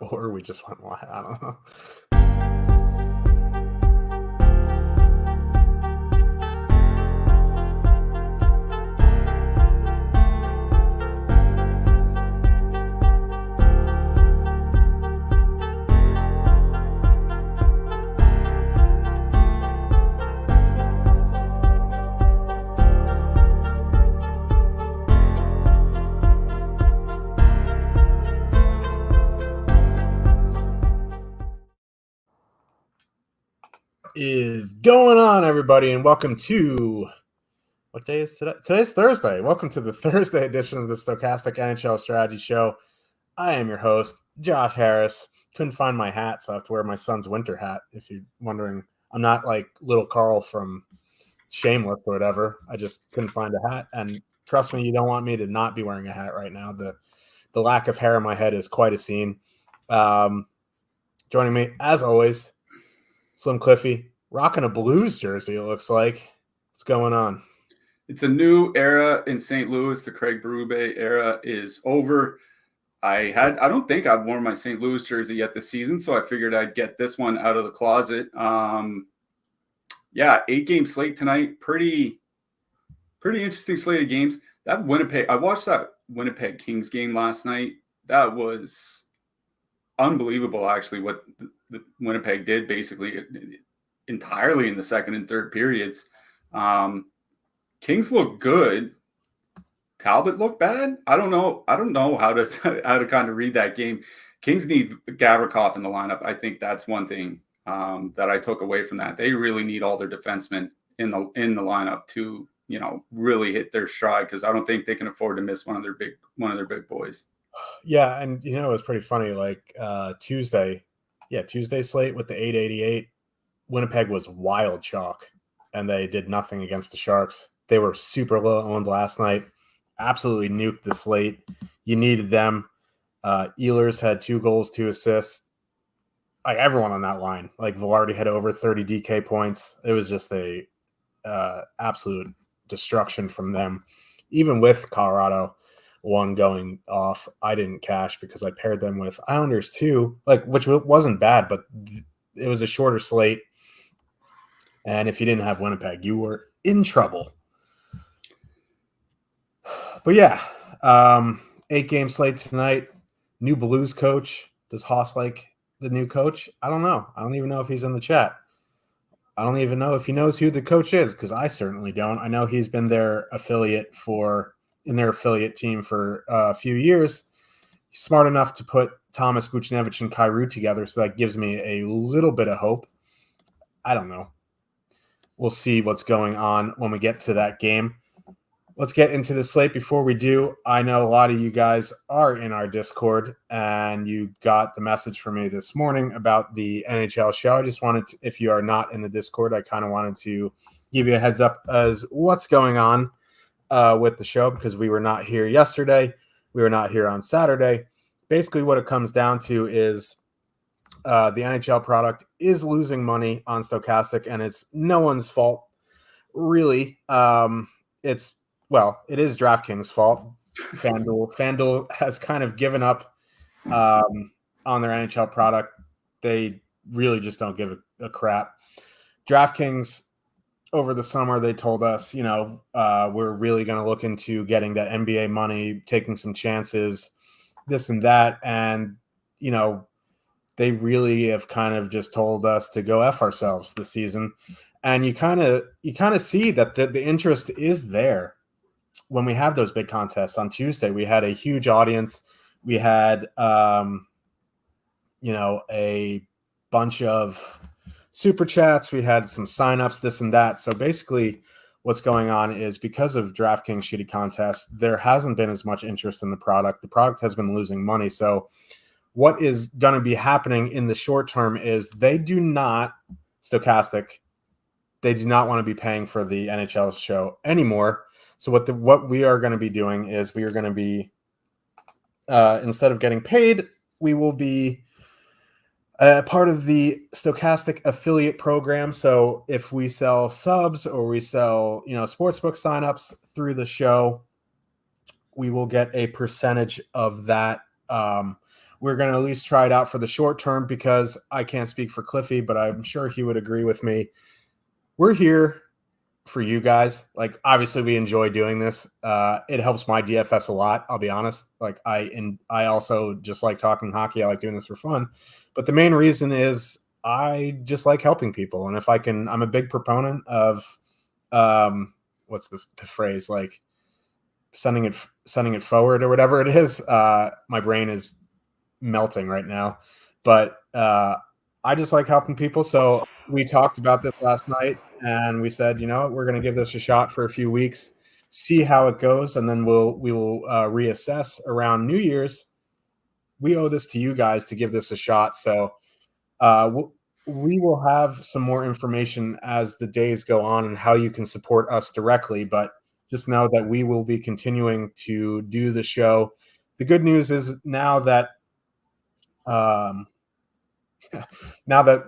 Or we just went live. I don't know. Is going on, everybody, and welcome to what day is today? Today's Thursday. Welcome to the Thursday edition of the Stokastic NHL Strategy Show. I am your host, Josh Harris. Couldn't find my hat, so I have to wear my son's winter hat. If you're wondering, I'm not like little Carl from Shameless or whatever. I just couldn't find a hat, and trust me, you don't want me to not be wearing a hat right now. The lack of hair on my head is quite a scene. Joining me, as always, Slim Cliffy, rocking a Blues jersey, it looks like. What's going on? It's a new era in St. Louis. The Craig Berube era is over. I don't think I've worn my St. Louis jersey yet this season, so I figured I'd get this one out of the closet. 8-game slate tonight. Pretty interesting slate of games. I watched that Winnipeg Kings game last night. That was unbelievable, actually, what the Winnipeg did basically entirely in the second and third periods. Kings look good. Talbot looked bad. I don't know how to kind of read that game. Kings need Gavrikov in the lineup. I think that's one thing that I took away from that. They really need all their defensemen in the lineup to, really hit their stride, because I don't think they can afford to miss one of their big boys. Yeah, and it was pretty funny. Like Tuesday slate with the 888, Winnipeg was wild chalk, and they did nothing against the Sharks. They were super low owned last night. Absolutely nuked the slate. You needed them. Ehlers had 2 goals, 2 assists. Like everyone on that line, like Velarde had over 30 DK points. It was just a absolute destruction from them. Even with Colorado one going off, I didn't cash because I paired them with Islanders too, which wasn't bad, but it was a shorter slate. And if you didn't have Winnipeg, you were in trouble. But yeah, 8-game slate tonight. New Blues coach. Does Haas like the new coach? I don't know. I don't even know if he's in the chat. I don't even know if he knows who the coach is, because I certainly don't. I know he's been their affiliate in their affiliate team for a few years. He's smart enough to put Thomas Buchnevich and Kyrou together, so that gives me a little bit of hope. I don't know. We'll see what's going on when we get to that game. Let's get into the slate. Before we do, I know a lot of you guys are in our Discord, and you got the message from me this morning about the NHL show. I just wanted to, if you are not in the Discord, I kind of wanted to give you a heads up as what's going on with the show, because we were not here yesterday. We were not here on Saturday. Basically, what it comes down to is the NHL product is losing money on Stokastic, and it's no one's fault, really. It is DraftKings' fault. FanDuel has kind of given up on their NHL product. They really just don't give a crap. DraftKings, over the summer, they told us, we're really going to look into getting that NBA money, taking some chances, this and that. And, they really have kind of just told us to go F ourselves this season. And you kind of see that the interest is there. When we have those big contests on Tuesday, we had a huge audience. We had, a bunch of super chats. We had some signups, this and that. So basically what's going on is, because of DraftKings shitty contests, there hasn't been as much interest in the product. The product has been losing money. So what is going to be happening in the short term is Stokastic, they do not want to be paying for the NHL show anymore. So what we are going to be doing is we are going to be, instead of getting paid, we will be part of the Stokastic affiliate program. So if we sell subs or we sell, sportsbook signups through the show, we will get a percentage of that. we're going to at least try it out for the short term because I can't speak for Cliffy, but I'm sure he would agree with me. We're here for you guys. Like, obviously we enjoy doing this. It helps my DFS a lot. I'll be honest. Like I also just like talking hockey. I like doing this for fun, but the main reason is I just like helping people. And if I can, I'm a big proponent of, what's the phrase, like sending it forward or whatever it is. My brain is melting right now, but I just like helping people. So we talked about this last night and we said, we're going to give this a shot for a few weeks, see how it goes. And then we will reassess around New Year's. We owe this to you guys to give this a shot. So we will have some more information as the days go on and how you can support us directly. But just know that we will be continuing to do the show. The good news is now that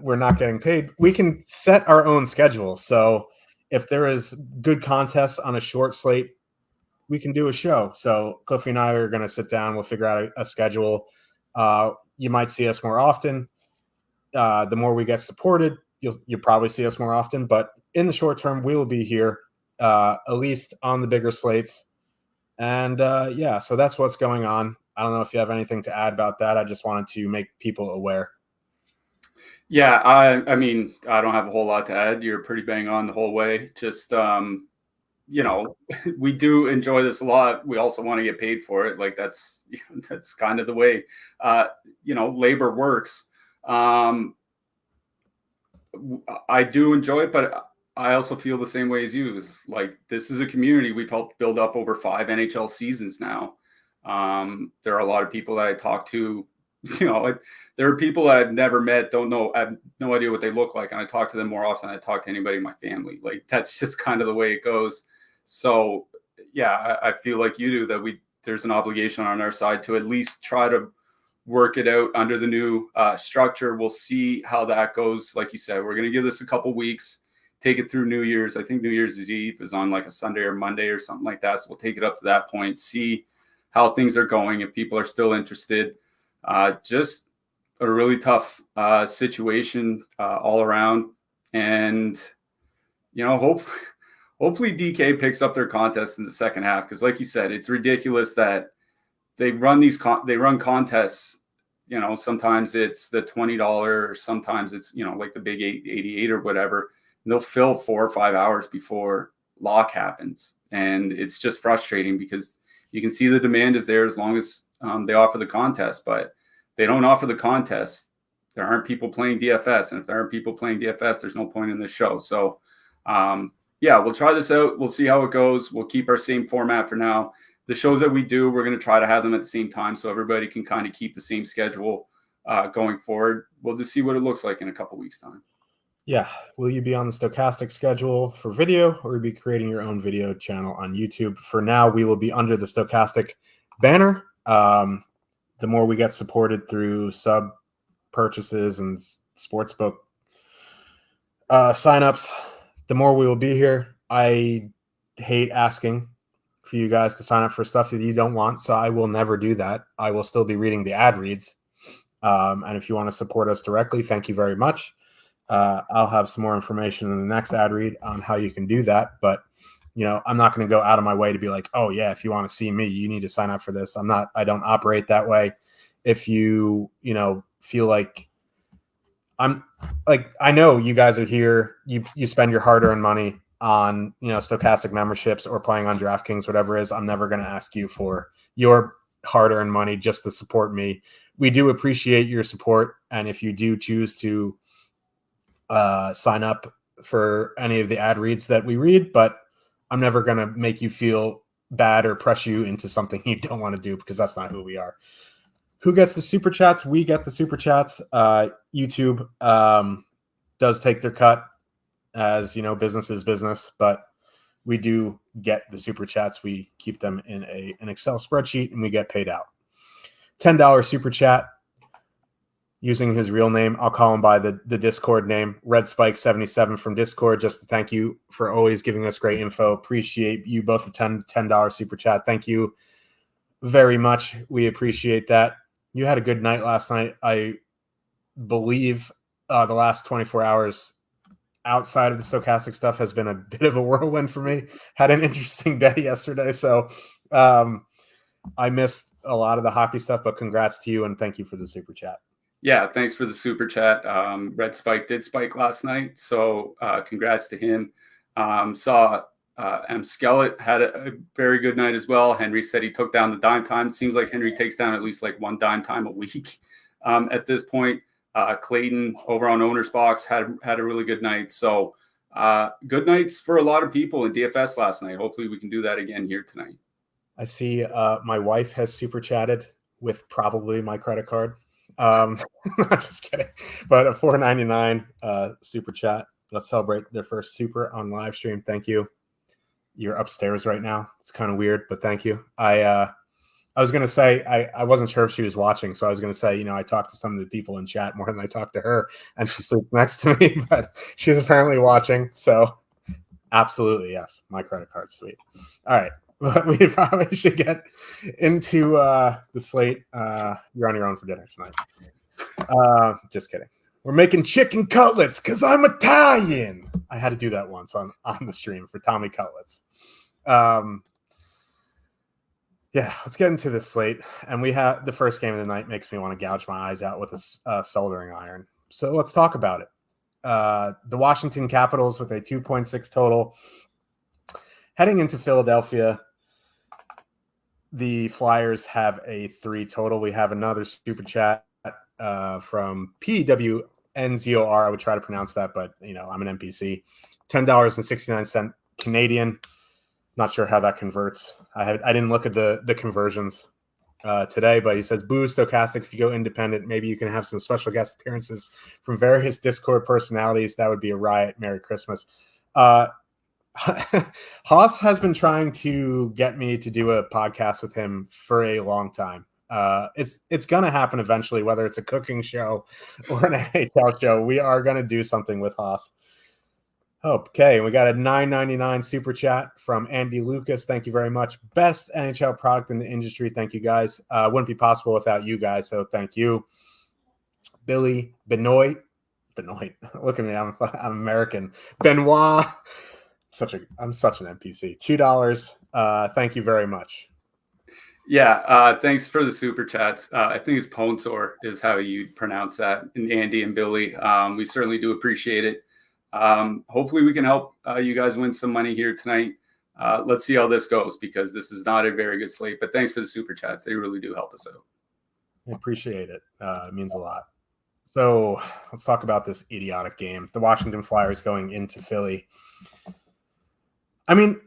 we're not getting paid, we can set our own schedule. So if there is good contests on a short slate, we can do a show. So Cliffy and I are going to sit down. We'll figure out a schedule. You might see us more often. The more we get supported, you'll probably see us more often. But in the short term, we will be here, at least on the bigger slates. And so that's what's going on. I don't know if you have anything to add about that. I just wanted to make people aware. Yeah, I mean, I don't have a whole lot to add. You're pretty bang on the whole way. Just, we do enjoy this a lot. We also want to get paid for it. Like that's kind of the way, labor works. I do enjoy it, but I also feel the same way as you. It's like, this is a community we've helped build up over 5 NHL seasons now. There are a lot of people that I talk to, there are people that I've never met, I have no idea what they look like. And I talk to them more often than I talk to anybody in my family. Like, that's just kind of the way it goes. So yeah, I feel like you do, that there's an obligation on our side to at least try to work it out under the new structure. We'll see how that goes. Like you said, we're going to give this a couple weeks, take it through New Year's. I think New Year's Eve is on like a Sunday or Monday or something like that. So we'll take it up to that point, see how things are going, if people are still interested. Just a really tough situation all around. And, hopefully DK picks up their contest in the second half. Because like you said, it's ridiculous that they run contests. Sometimes it's the $20, or sometimes it's, like the big 88 or whatever. And they'll fill 4 or 5 hours before lock happens. And it's just frustrating because you can see the demand is there as long as they offer the contest. But if they don't offer the contest, there aren't people playing DFS. And if there aren't people playing DFS, there's no point in this show. So, we'll try this out. We'll see how it goes. We'll keep our same format for now. The shows that we do, we're going to try to have them at the same time so everybody can kind of keep the same schedule going forward. We'll just see what it looks like in a couple weeks' time. Yeah. Will you be on the Stokastic schedule for video, or will you be creating your own video channel on YouTube? For now, we will be under the Stokastic banner. The more we get supported through sub purchases and sportsbook signups, the more we will be here. I hate asking for you guys to sign up for stuff that you don't want, so I will never do that. I will still be reading the ad reads. And if you want to support us directly, thank you very much. I'll have some more information in the next ad read on how you can do that. But, I'm not going to go out of my way to be like, oh yeah, if you want to see me, you need to sign up for this. I don't operate that way. If you, feel like I know you guys are here, you spend your hard-earned money on, Stokastic memberships or playing on DraftKings, whatever it is. I'm never going to ask you for your hard-earned money just to support me. We do appreciate your support. And if you do choose to sign up for any of the ad reads that we read, but I'm never going to make you feel bad or press you into something you don't want to do, because that's not who we are. Who gets the super chats? We get the super chats. YouTube does take their cut, as business is business, but we do get the super chats. We keep them in an Excel spreadsheet and we get paid out. $10 super chat using his real name. I'll call him by the Discord name, Red Spike 77 from Discord. Just to thank you for always giving us great info. Appreciate you both. The $10 super chat. Thank you very much. We appreciate that. you had a good night last night. I believe the last 24 hours outside of the Stokastic stuff has been a bit of a whirlwind for me. Had an interesting day yesterday, so I missed a lot of the hockey stuff, but congrats to you and thank you for the super chat. Yeah, thanks for the super chat. Red Spike did spike last night, so congrats to him. Saw M. Skellett had a very good night as well. Henry said he took down the dime time. Seems like Henry takes down at least like one dime time a week at this point. Clayton over on Owner's Box had a really good night. So good nights for a lot of people in DFS last night. Hopefully we can do that again here tonight. I see my wife has super chatted with probably my credit card. Not just kidding, but a $4.99 super chat. Let's celebrate their first super on live stream. Thank you. You're upstairs right now. It's kind of weird, but thank you. I was going to say, I wasn't sure if she was watching. So I was going to say, I talked to some of the people in chat more than I talked to her, and she sleeps next to me, but she's apparently watching. So absolutely. Yes. My credit card's sweet. All right. But we probably should get into the slate. You're on your own for dinner tonight. Just kidding. We're making chicken cutlets because I'm Italian. I had to do that once on the stream for Tommy Cutlets. Yeah, let's get into this slate. And we have the first game of the night makes me want to gouge my eyes out with a soldering iron. So let's talk about it. The Washington Capitals with a 2.6 total. Heading into Philadelphia, the Flyers have a 3 total. We have another super chat from PWNZOR. I would try to pronounce that, but I'm an NPC. $10.69 Canadian. Not sure how that converts. I didn't look at the conversions today, but he says, "Boo, Stokastic. If you go independent, maybe you can have some special guest appearances from various Discord personalities. That would be a riot. Merry Christmas." Haas has been trying to get me to do a podcast with him for a long time. It's going to happen eventually, whether it's a cooking show or an NHL show. We are going to do something with Haas. Okay, we got a $9.99 super chat from Andy Lucas. Thank you very much. Best NHL product in the industry. Thank you, guys. Wouldn't be possible without you guys, so thank you. Billy Benoit. Look at me, I'm American. Benoit. I'm such an NPC. $2. Thank you very much. Yeah, thanks for the super chats. I think it's Ponsor is how you pronounce that. And Andy and Billy, we certainly do appreciate it. Hopefully we can help you guys win some money here tonight. Let's see how this goes because this is not a very good slate. But thanks for the super chats. They really do help us out. I appreciate it. It means a lot. So let's talk about this idiotic game. The Washington Flyers going into Philly. I mean,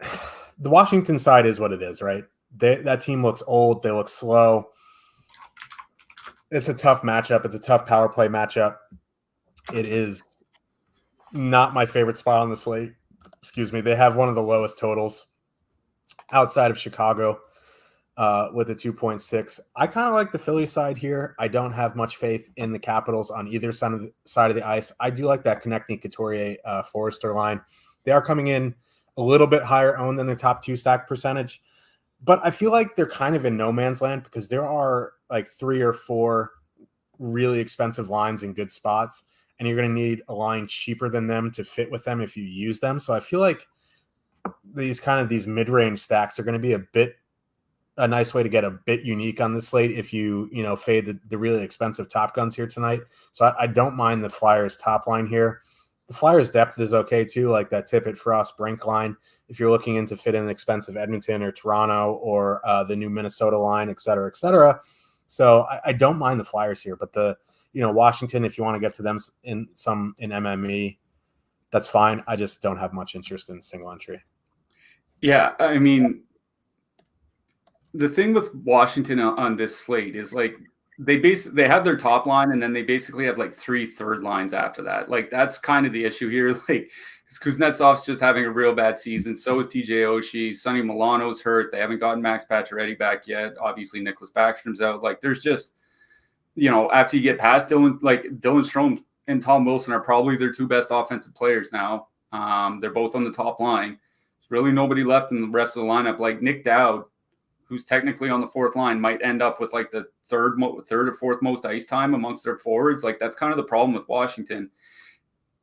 the Washington side is what it is, right? That team looks old. They look slow. It's a tough matchup. It's a tough power play matchup. It is not my favorite spot on the slate. Excuse me. They have one of the lowest totals outside of Chicago with a 2.6. I kind of like the Philly side here. I don't have much faith in the Capitals on either side of the ice. I do like that Konechny, Couturier, Forrester line. They are coming in a little bit higher owned than their top 2 stack percentage. But I feel like they're kind of in no man's land because there are like 3 or 4 really expensive lines in good spots. And you're going to need a line cheaper than them to fit with them if you use them. So I feel like these mid-range stacks are going to be a nice way to get a bit unique on this slate if you fade the really expensive top guns here tonight. So I don't mind the Flyers top line here. The Flyers depth is okay too, like that Tippett, Frost, Brink line. If you're looking into fit in expensive Edmonton or Toronto or the new Minnesota line, et cetera, et cetera. So I don't mind the Flyers here, but Washington, if you want to get to them in MME, that's fine. I just don't have much interest in single entry. Yeah, I mean, the thing with Washington on this slate is like they have their top line and then they basically have like 3 third lines after that. Like that's kind of the issue here. Like Kuznetsov's just having a real bad season. So is TJ Oshie. Sonny Milano's hurt. They haven't gotten Max Pacioretty back yet. Obviously, Nicholas Backstrom's out. Like there's just, after you get past Dylan Strome and Tom Wilson are probably their 2 best offensive players now. They're both on the top line. There's really nobody left in the rest of the lineup. Like Nick Dowd, who's technically on the fourth line, might end up with like the third or fourth most ice time amongst their forwards. Like that's kind of the problem with Washington.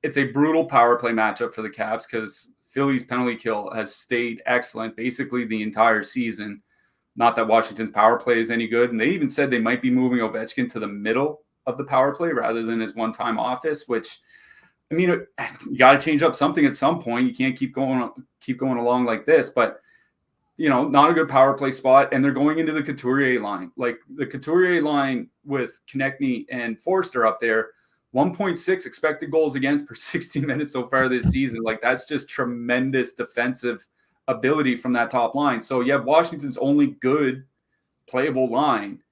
It's a brutal power play matchup for the Caps because Philly's penalty kill has stayed excellent basically the entire season. Not that Washington's power play is any good. And they even said they might be moving Ovechkin to the middle of the power play rather than his one-time office, which, I mean, you got to change up something at some point. You can't keep going along like this. But, you know, not a good power play spot. And they're going into the Couturier line. Like the Couturier line with Konechny and Forster up there, 1.6 expected goals against per 60 minutes so far this season. Like that's just tremendous defensive ability from that top line. So you have Washington's only good playable line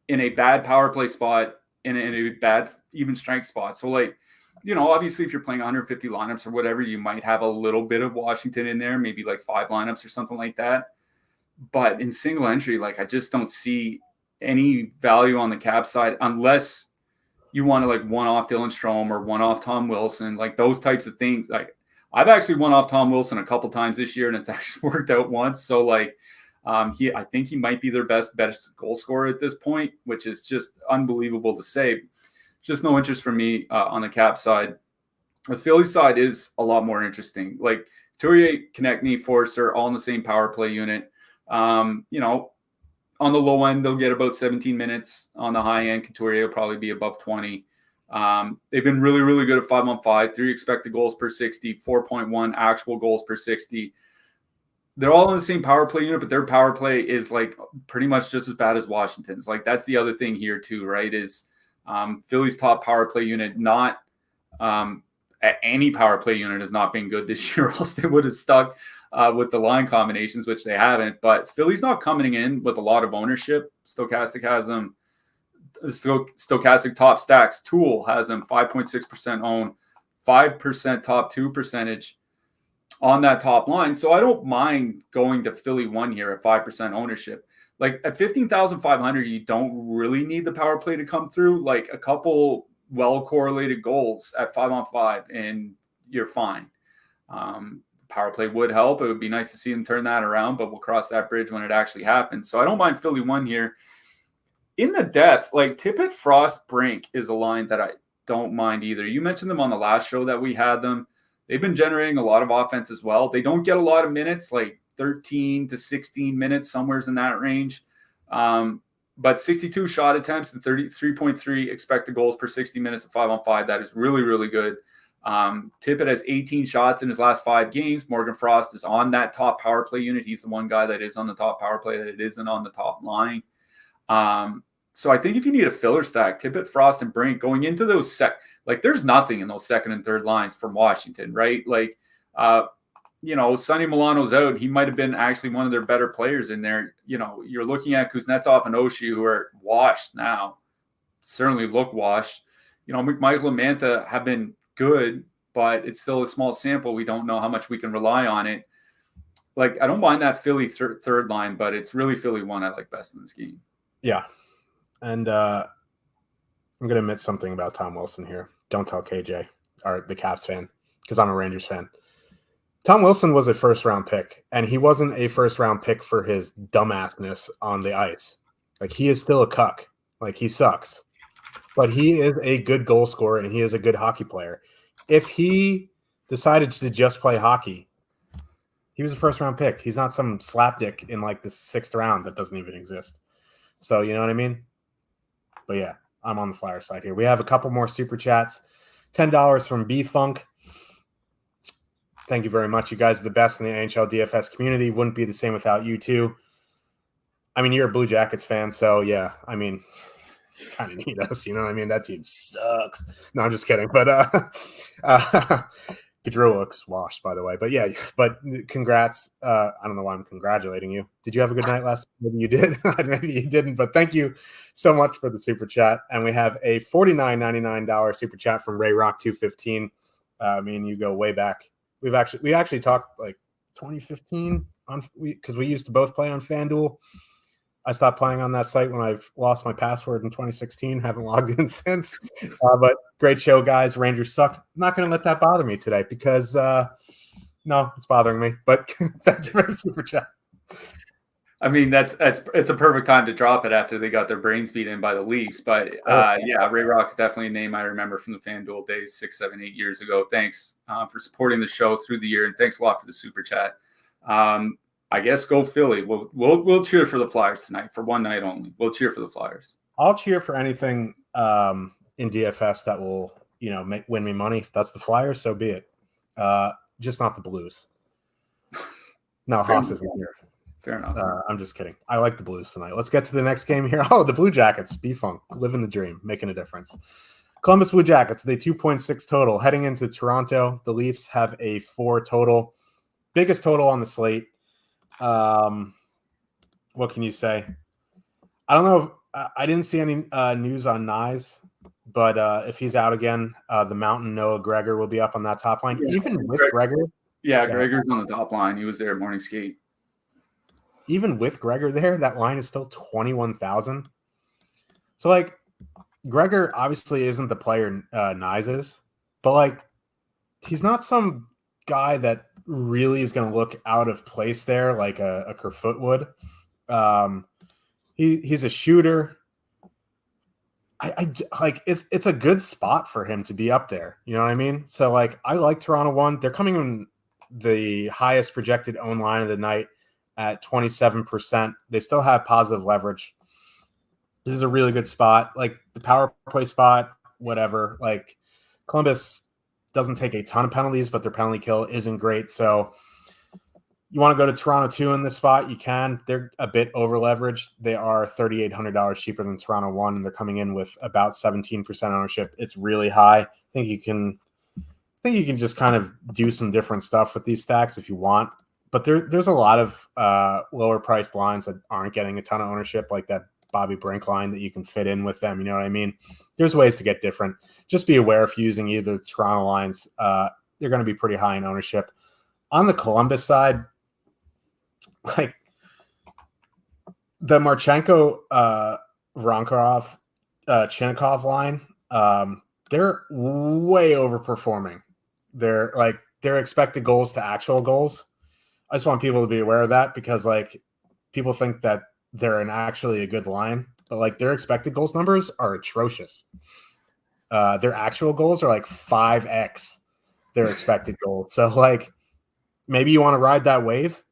in a bad power play spot in a bad even strength spot. So like, you know, obviously if you're playing 150 lineups or whatever, you might have a little bit of Washington in there, maybe like 5 lineups or something like that. But in single entry, like I just don't see any value on the Cap side unless you want to like one off Dylan Strome or one off Tom Wilson, like those types of things. Like I've actually one off Tom Wilson a couple times this year and it's actually worked out once. So like I think he might be their best goal scorer at this point, which is just unbelievable to say. Just no interest for me on the Cap side. The Philly side is a lot more interesting. Like Couturier, Konechny, Forster, all in the same power play unit. You know, on the low end, they'll get about 17 minutes. On the high end, Couturier will probably be above 20. They've been really, really good at 5-on-5, 3 expected goals per 60, 4.1 actual goals per 60. They're all in the same power play unit, but their power play is like pretty much just as bad as Washington's. Like that's the other thing here too, right? Is Philly's top power play unit not at any power play unit has not been good this year, else they would have stuck with the line combinations, which they haven't. But Philly's not coming in with a lot of ownership. Stokastic has them. Stokastic top stacks tool has them 5.6% owned, 5% top 2 percentage on that top line. So I don't mind going to Philly 1 here at 5% ownership. Like at 15,500, you don't really need the power play to come through. Like a couple well-correlated goals at 5-on-5 and you're fine. Power play would help. It would be nice to see them turn that around, but we'll cross that bridge when it actually happens. So I don't mind Philly 1 here. In the depth, like Tippett, Frost, Brink is a line that I don't mind either. You mentioned them on the last show that we had them. They've been generating a lot of offense as well. They don't get a lot of minutes, like 13 to 16 minutes, somewhere's in that range. But 62 shot attempts and 33.3 expected goals per 60 minutes at 5-on-5. That is really, really good. Tippett has 18 shots in his last 5 games. Morgan Frost is on that top power play unit. He's the one guy that is on the top power play that it isn't on the top line. So I think if you need a filler stack, Tippett, Frost, and Brink going into those like there's nothing in those second and third lines from Washington, right? Like, you know, Sonny Milano's out. He might have been actually one of their better players in there. You know, you're looking at Kuznetsov and Oshie, who are washed now, certainly look washed. You know, McMichael and Mantha have been good, but it's still a small sample. We don't know how much we can rely on it. Like, I don't mind that Philly third line, but it's really Philly 1 I like best in this game. Yeah. And I'm going to admit something about Tom Wilson here. Don't tell KJ, or the Caps fan, because I'm a Rangers fan. Tom Wilson was a first-round pick, and he wasn't a first-round pick for his dumbassness on the ice. Like, he is still a cuck. Like, he sucks. But he is a good goal scorer, and he is a good hockey player. If he decided to just play hockey, he was a first-round pick. He's not some slapdick in, like, the 6th round that doesn't even exist. So, you know what I mean? But, yeah, I'm on the Flyer side here. We have a couple more Super Chats. $10 from B-Funk. Thank you very much. You guys are the best in the NHL DFS community. Wouldn't be the same without you, too. I mean, you're a Blue Jackets fan, so, yeah, I mean, you kind of need us, you know what I mean? That team sucks. No, I'm just kidding. But Gaudreau looks washed, by the way. But, yeah, but congrats. I don't know why I'm congratulating you. Did you have a good night last night? Maybe you did. Maybe you didn't. But thank you so much for the Super Chat. And we have a $49.99 Super Chat from Ray Rock 215. Me and you go way back. We actually talked like 2015 because we used to both play on FanDuel. I stopped playing on that site when I've lost my password in 2016. Haven't logged in since. But great show, guys. Rangers suck. I'm not going to let that bother me today because no, it's bothering me. But thank you for the Super Chat. I mean, it's a perfect time to drop it after they got their brains beat in by the Leafs. But yeah, Ray Rock's definitely a name I remember from the FanDuel days 6, 7, 8 years ago. Thanks for supporting the show through the year, and thanks a lot for the super chat. I guess go Philly. We'll cheer for the Flyers tonight for one night only. We'll cheer for the Flyers. I'll cheer for anything in DFS that will win me money. If that's the Flyers, so be it. Just not the Blues. No, Haas isn't here. Fair enough. I'm just kidding. I like the Blues tonight. Let's get to the next game here. Oh, the Blue Jackets. B-Funk. Living the dream. Making a difference. Columbus Blue Jackets, they 2.6 total. Heading into Toronto, the Leafs have a 4 total. Biggest total on the slate. What can you say? I don't know. I didn't see any news on Nyes, but if he's out again, the Mountain Noah Gregor will be up on that top line. Yeah. Even with Gregor. Yeah, Gregor's on the top line. He was there at morning skate. Even with Gregor there, that line is still 21,000. So, like, Gregor obviously isn't the player Nyes is, but, like, he's not some guy that really is going to look out of place there like a Kerfoot would. He's a shooter. I like it's a good spot for him to be up there. You know what I mean? So, like, I like Toronto 1. They're coming in the highest projected own line of the night at 27%. They still have positive leverage. This is a really good spot. Like, the power play spot, whatever. Like, Columbus doesn't take a ton of penalties, but their penalty kill isn't great. So you want to go to Toronto 2 in this spot, you can. They're a bit over leveraged. They are $3,800 cheaper than Toronto 1. And they're coming in with about 17% ownership. It's really high. I think you can just kind of do some different stuff with these stacks if you want. But there's a lot of lower priced lines that aren't getting a ton of ownership, like that Bobby Brink line that you can fit in with them. You know what I mean? There's ways to get different. Just be aware if you're using either the Toronto lines, they're going to be pretty high in ownership. On the Columbus side, like the Marchenko, Vronkarov, Chinnikov line, they're way overperforming. Their expected goals to actual goals. I just want people to be aware of that because, like, people think that they're actually a good line, but, like, their expected goals numbers are atrocious. Their actual goals are like 5x their expected goals. So, like, maybe you want to ride that wave.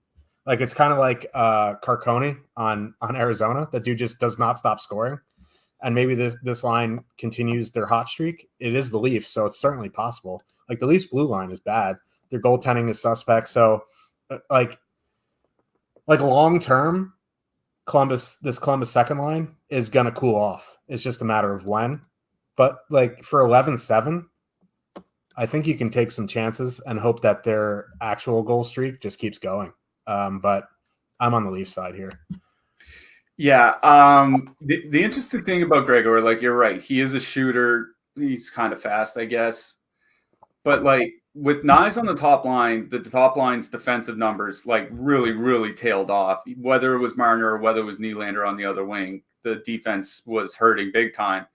Like, it's kind of like Carcone on Arizona. That dude just does not stop scoring. And maybe this line continues their hot streak. It is the Leafs, so it's certainly possible. Like, the Leafs blue line is bad. Their goaltending is suspect. So, like long term, this Columbus second line is going to cool off. It's just a matter of when. But, like, for 11-7, I think you can take some chances and hope that their actual goal streak just keeps going. But I'm on the Leafs side here. Yeah. The interesting thing about Gregor, like, you're right. He is a shooter. He's kind of fast, I guess. But, like, with Nyes on the top line, the top line's defensive numbers, like, really, really tailed off. Whether it was Marner or whether it was Nylander on the other wing, the defense was hurting big time.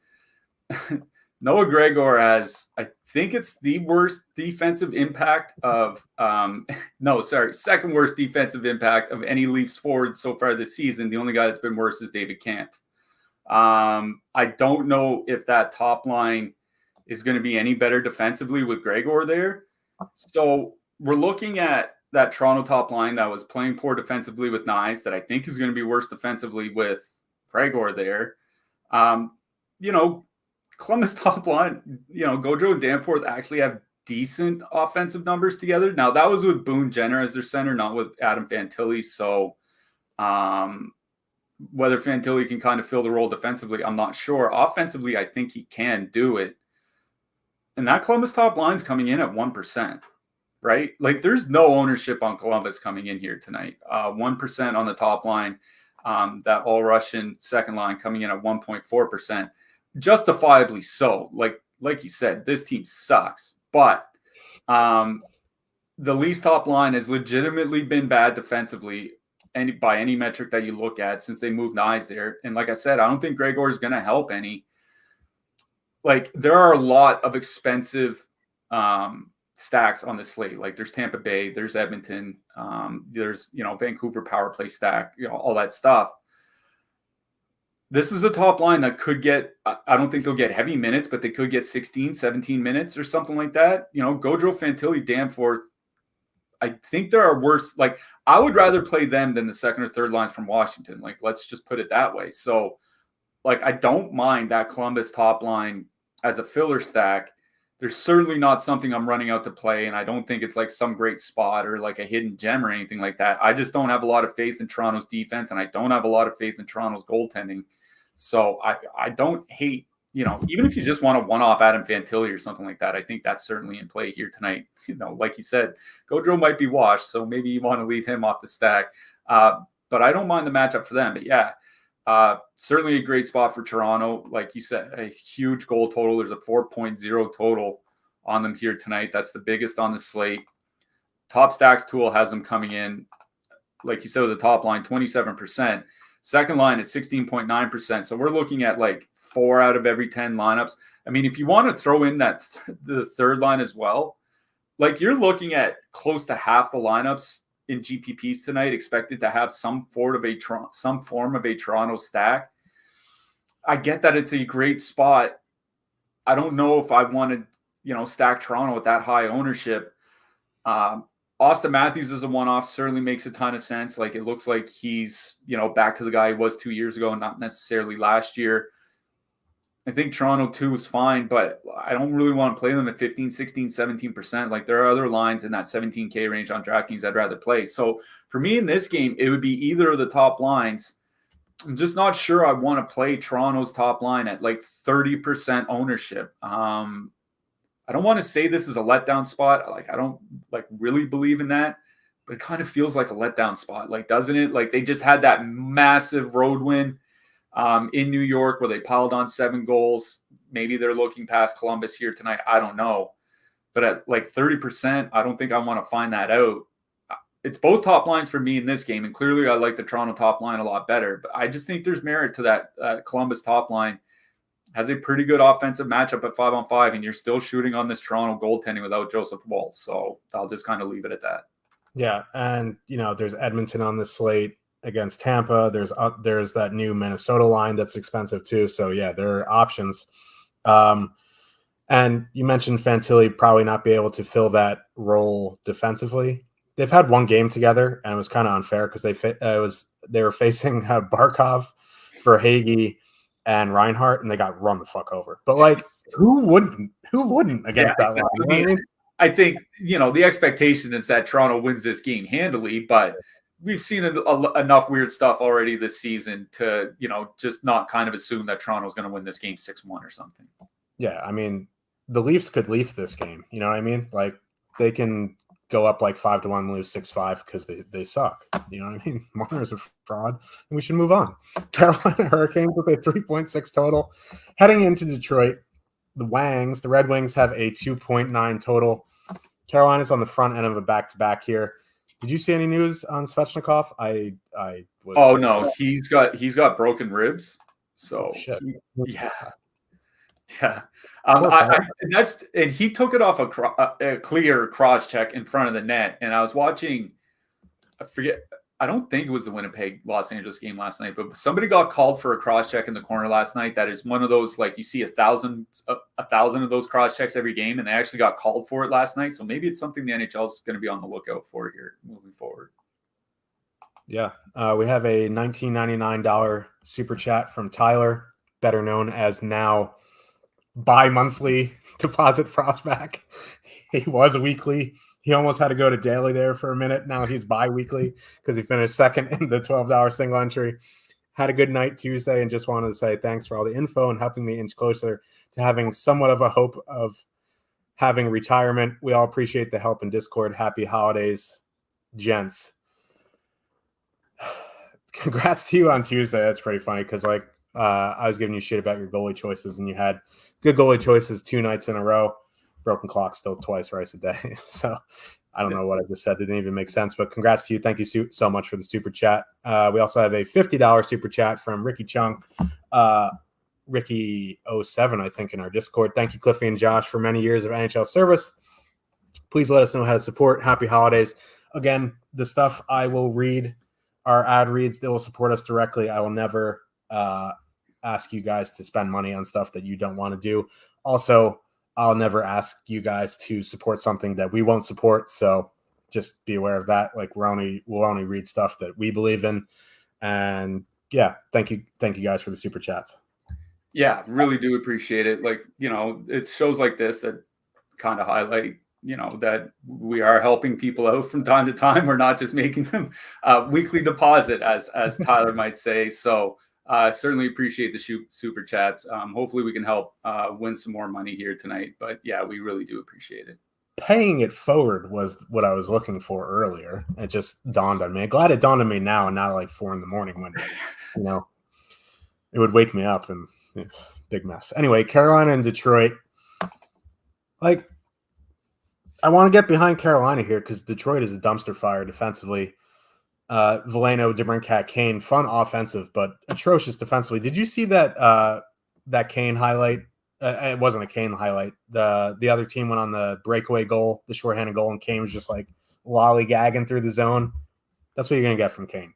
Noah Gregor has, I think it's the worst defensive impact of second worst defensive impact of any Leafs forward so far this season. The only guy that's been worse is David Kampf. I don't know if that top line is going to be any better defensively with Gregor there. So we're looking at that Toronto top line that was playing poor defensively with Nyes that I think is going to be worse defensively with Gregor there. Columbus top line, Gojo and Danforth actually have decent offensive numbers together. Now, that was with Boone Jenner as their center, not with Adam Fantilli. So whether Fantilli can kind of fill the role defensively, I'm not sure. Offensively, I think he can do it. And that Columbus top line's coming in at 1%, right? Like, there's no ownership on Columbus coming in here tonight. 1% on the top line. That all-Russian second line coming in at 1.4%. Justifiably so. Like you said, this team sucks. But the Leafs top line has legitimately been bad defensively by any metric that you look at since they moved Nyes there. And like I said, I don't think Gregor is going to help any. Like, there are a lot of expensive stacks on the slate. Like there's Tampa Bay, there's Edmonton, there's, Vancouver power play stack, all that stuff. This is a top line that could get, I don't think they'll get heavy minutes, but they could get 16, 17 minutes or something like that. Gaudreau, Fantilli, Danforth. I think there are worse. Like, I would rather play them than the second or third lines from Washington. Like, let's just put it that way. So, like, I don't mind that Columbus top line as a filler stack. There's certainly not something I'm running out to play, and I don't think it's like some great spot or like a hidden gem or anything like that. I just don't have a lot of faith in Toronto's defense, and I don't have a lot of faith in Toronto's goaltending. So I don't hate, even if you just want a one-off Adam Fantilli or something like that, I think that's certainly in play here tonight. Like you said, Gaudreau might be washed, so maybe you want to leave him off the stack. But I don't mind the matchup for them. But yeah, certainly a great spot for Toronto. Like you said, a huge goal total. There's a 4.0 total on them here tonight. That's the biggest on the slate. Top Stacks tool has them coming in, like you said, with the top line, 27%. Second line at 16.9%. So we're looking at like 4 out of every 10 lineups. I mean, if you want to throw in that the third line as well, like you're looking at close to half the lineups in GPPs tonight expected to have some form of a Toronto stack. I get that it's a great spot. I don't know if I wanted, stack Toronto with that high ownership. Austin Matthews as a one-off certainly makes a ton of sense. Like, it looks like he's, back to the guy he was 2 years ago, not necessarily last year. I think Toronto too was fine, but I don't really want to play them at 15, 16, 17%. Like, there are other lines in that 17K range on DraftKings I'd rather play. So for me in this game, it would be either of the top lines. I'm just not sure I want to play Toronto's top line at like 30% ownership. I don't want to say this is a letdown spot. Like, I don't really believe in that, but it kind of feels like a letdown spot. Like, doesn't it? Like, they just had that massive road win in New York where they piled on 7 goals. Maybe they're looking past Columbus here tonight. I don't know. But at like 30%, I don't think I want to find that out. It's both top lines for me in this game. And clearly I like the Toronto top line a lot better. But I just think there's merit to that Columbus top line. Has a pretty good offensive matchup at 5-on-5, and you're still shooting on this Toronto goaltending without Joseph Woll. So I'll just kind of leave it at that. Yeah, and there's Edmonton on the slate against Tampa. There's that new Minnesota line that's expensive too. So yeah, there are options. And you mentioned Fantilli probably not be able to fill that role defensively. They've had one game together, and it was kind of unfair because they were facing Barkov for Hagee and Reinhardt, and they got run the fuck over. But like, who wouldn't against that line? I think, the expectation is that Toronto wins this game handily, but we've seen enough weird stuff already this season to, just not kind of assume that Toronto's going to win this game 6-1 or something. Yeah. I mean, the Leafs could leaf this game. You know what I mean? Like, they can go up like 5-1, lose 6-5 because they suck. You know what I mean? Marner's a fraud, and we should move on. Carolina Hurricanes with a 3.6 total. Heading into Detroit, the Red Wings have a 2.9 total. Carolina's on the front end of a back-to-back here. Did you see any news on Svechnikov? Oh no, he's got broken ribs. So yeah. And he took it off a clear cross check in front of the net. And I was watching, I don't think it was the Winnipeg Los Angeles game last night, but somebody got called for a cross check in the corner last night. That is one of those, like, you see 1,000 of those cross checks every game, and they actually got called for it last night. So maybe it's something the NHL is going to be on the lookout for here moving forward. Yeah. We have a $19.99 super chat from Tyler, better known as now bi-monthly deposit prospect. He was a weekly. He almost had to go to daily there for a minute. Now he's bi-weekly because he finished second in the $12 single entry. Had a good night Tuesday and just wanted to say thanks for all the info and helping me inch closer to having somewhat of a hope of having retirement. We all appreciate the help in Discord. Happy holidays, gents. Congrats to you on Tuesday. That's pretty funny because I was giving you shit about your goalie choices, and you had good goalie choices 2 nights in a row. Broken clock still twice rice a day. So I don't know what I just said. It didn't even make sense, but congrats to you. Thank you so much for the super chat. We also have a $50 super chat from Ricky Chung, Ricky07, I think, in our Discord. Thank you, Cliffy and Josh, for many years of NHL service. Please let us know how to support. Happy holidays. Again, the stuff I will read are ad reads that will support us directly. I will never ask you guys to spend money on stuff that you don't want to do. Also, I'll never ask you guys to support something that we won't support. So just be aware of that. Like we'll only read stuff that we believe in. And yeah, thank you guys for the super chats. Yeah, really do appreciate it. Like, it's shows like this that kind of highlight, that we are helping people out from time to time. We're not just making them weekly deposit, as Tyler might say. So certainly appreciate the super chats. Hopefully we can help win some more money here tonight. But yeah, we really do appreciate it. Paying it forward was what I was looking for earlier. It just dawned on me. I'm glad it dawned on me now and not like 4 a.m. when, it would wake me up and big mess. Anyway, Carolina and Detroit. Like, I want to get behind Carolina here because Detroit is a dumpster fire defensively. Veleno, DeBrincat, Kane, fun offensive, but atrocious defensively. Did you see that that Kane highlight? It wasn't a Kane highlight. The other team went on the breakaway goal, the shorthanded goal, and Kane was just like lollygagging through the zone. That's what you're gonna get from Kane.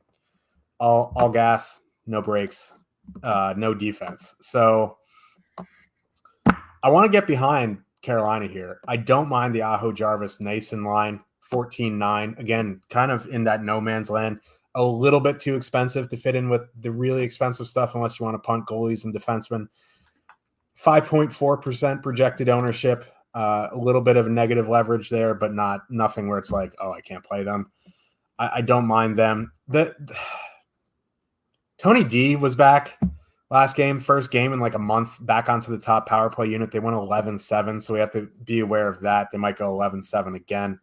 All gas, no brakes, no defense. So I want to get behind Carolina here. I don't mind the Aho Jarvis Nason line, 14-9. Again, kind of in that no man's land. A little bit too expensive to fit in with the really expensive stuff unless you want to punt goalies and defensemen. 5.4% projected ownership. A little bit of negative leverage there, but nothing where it's like, oh, I can't play them. I don't mind them. Tony D was back last game, first game in like a month, back onto the top power play unit. They went 11-7, so we have to be aware of that. They might go 11-7 again.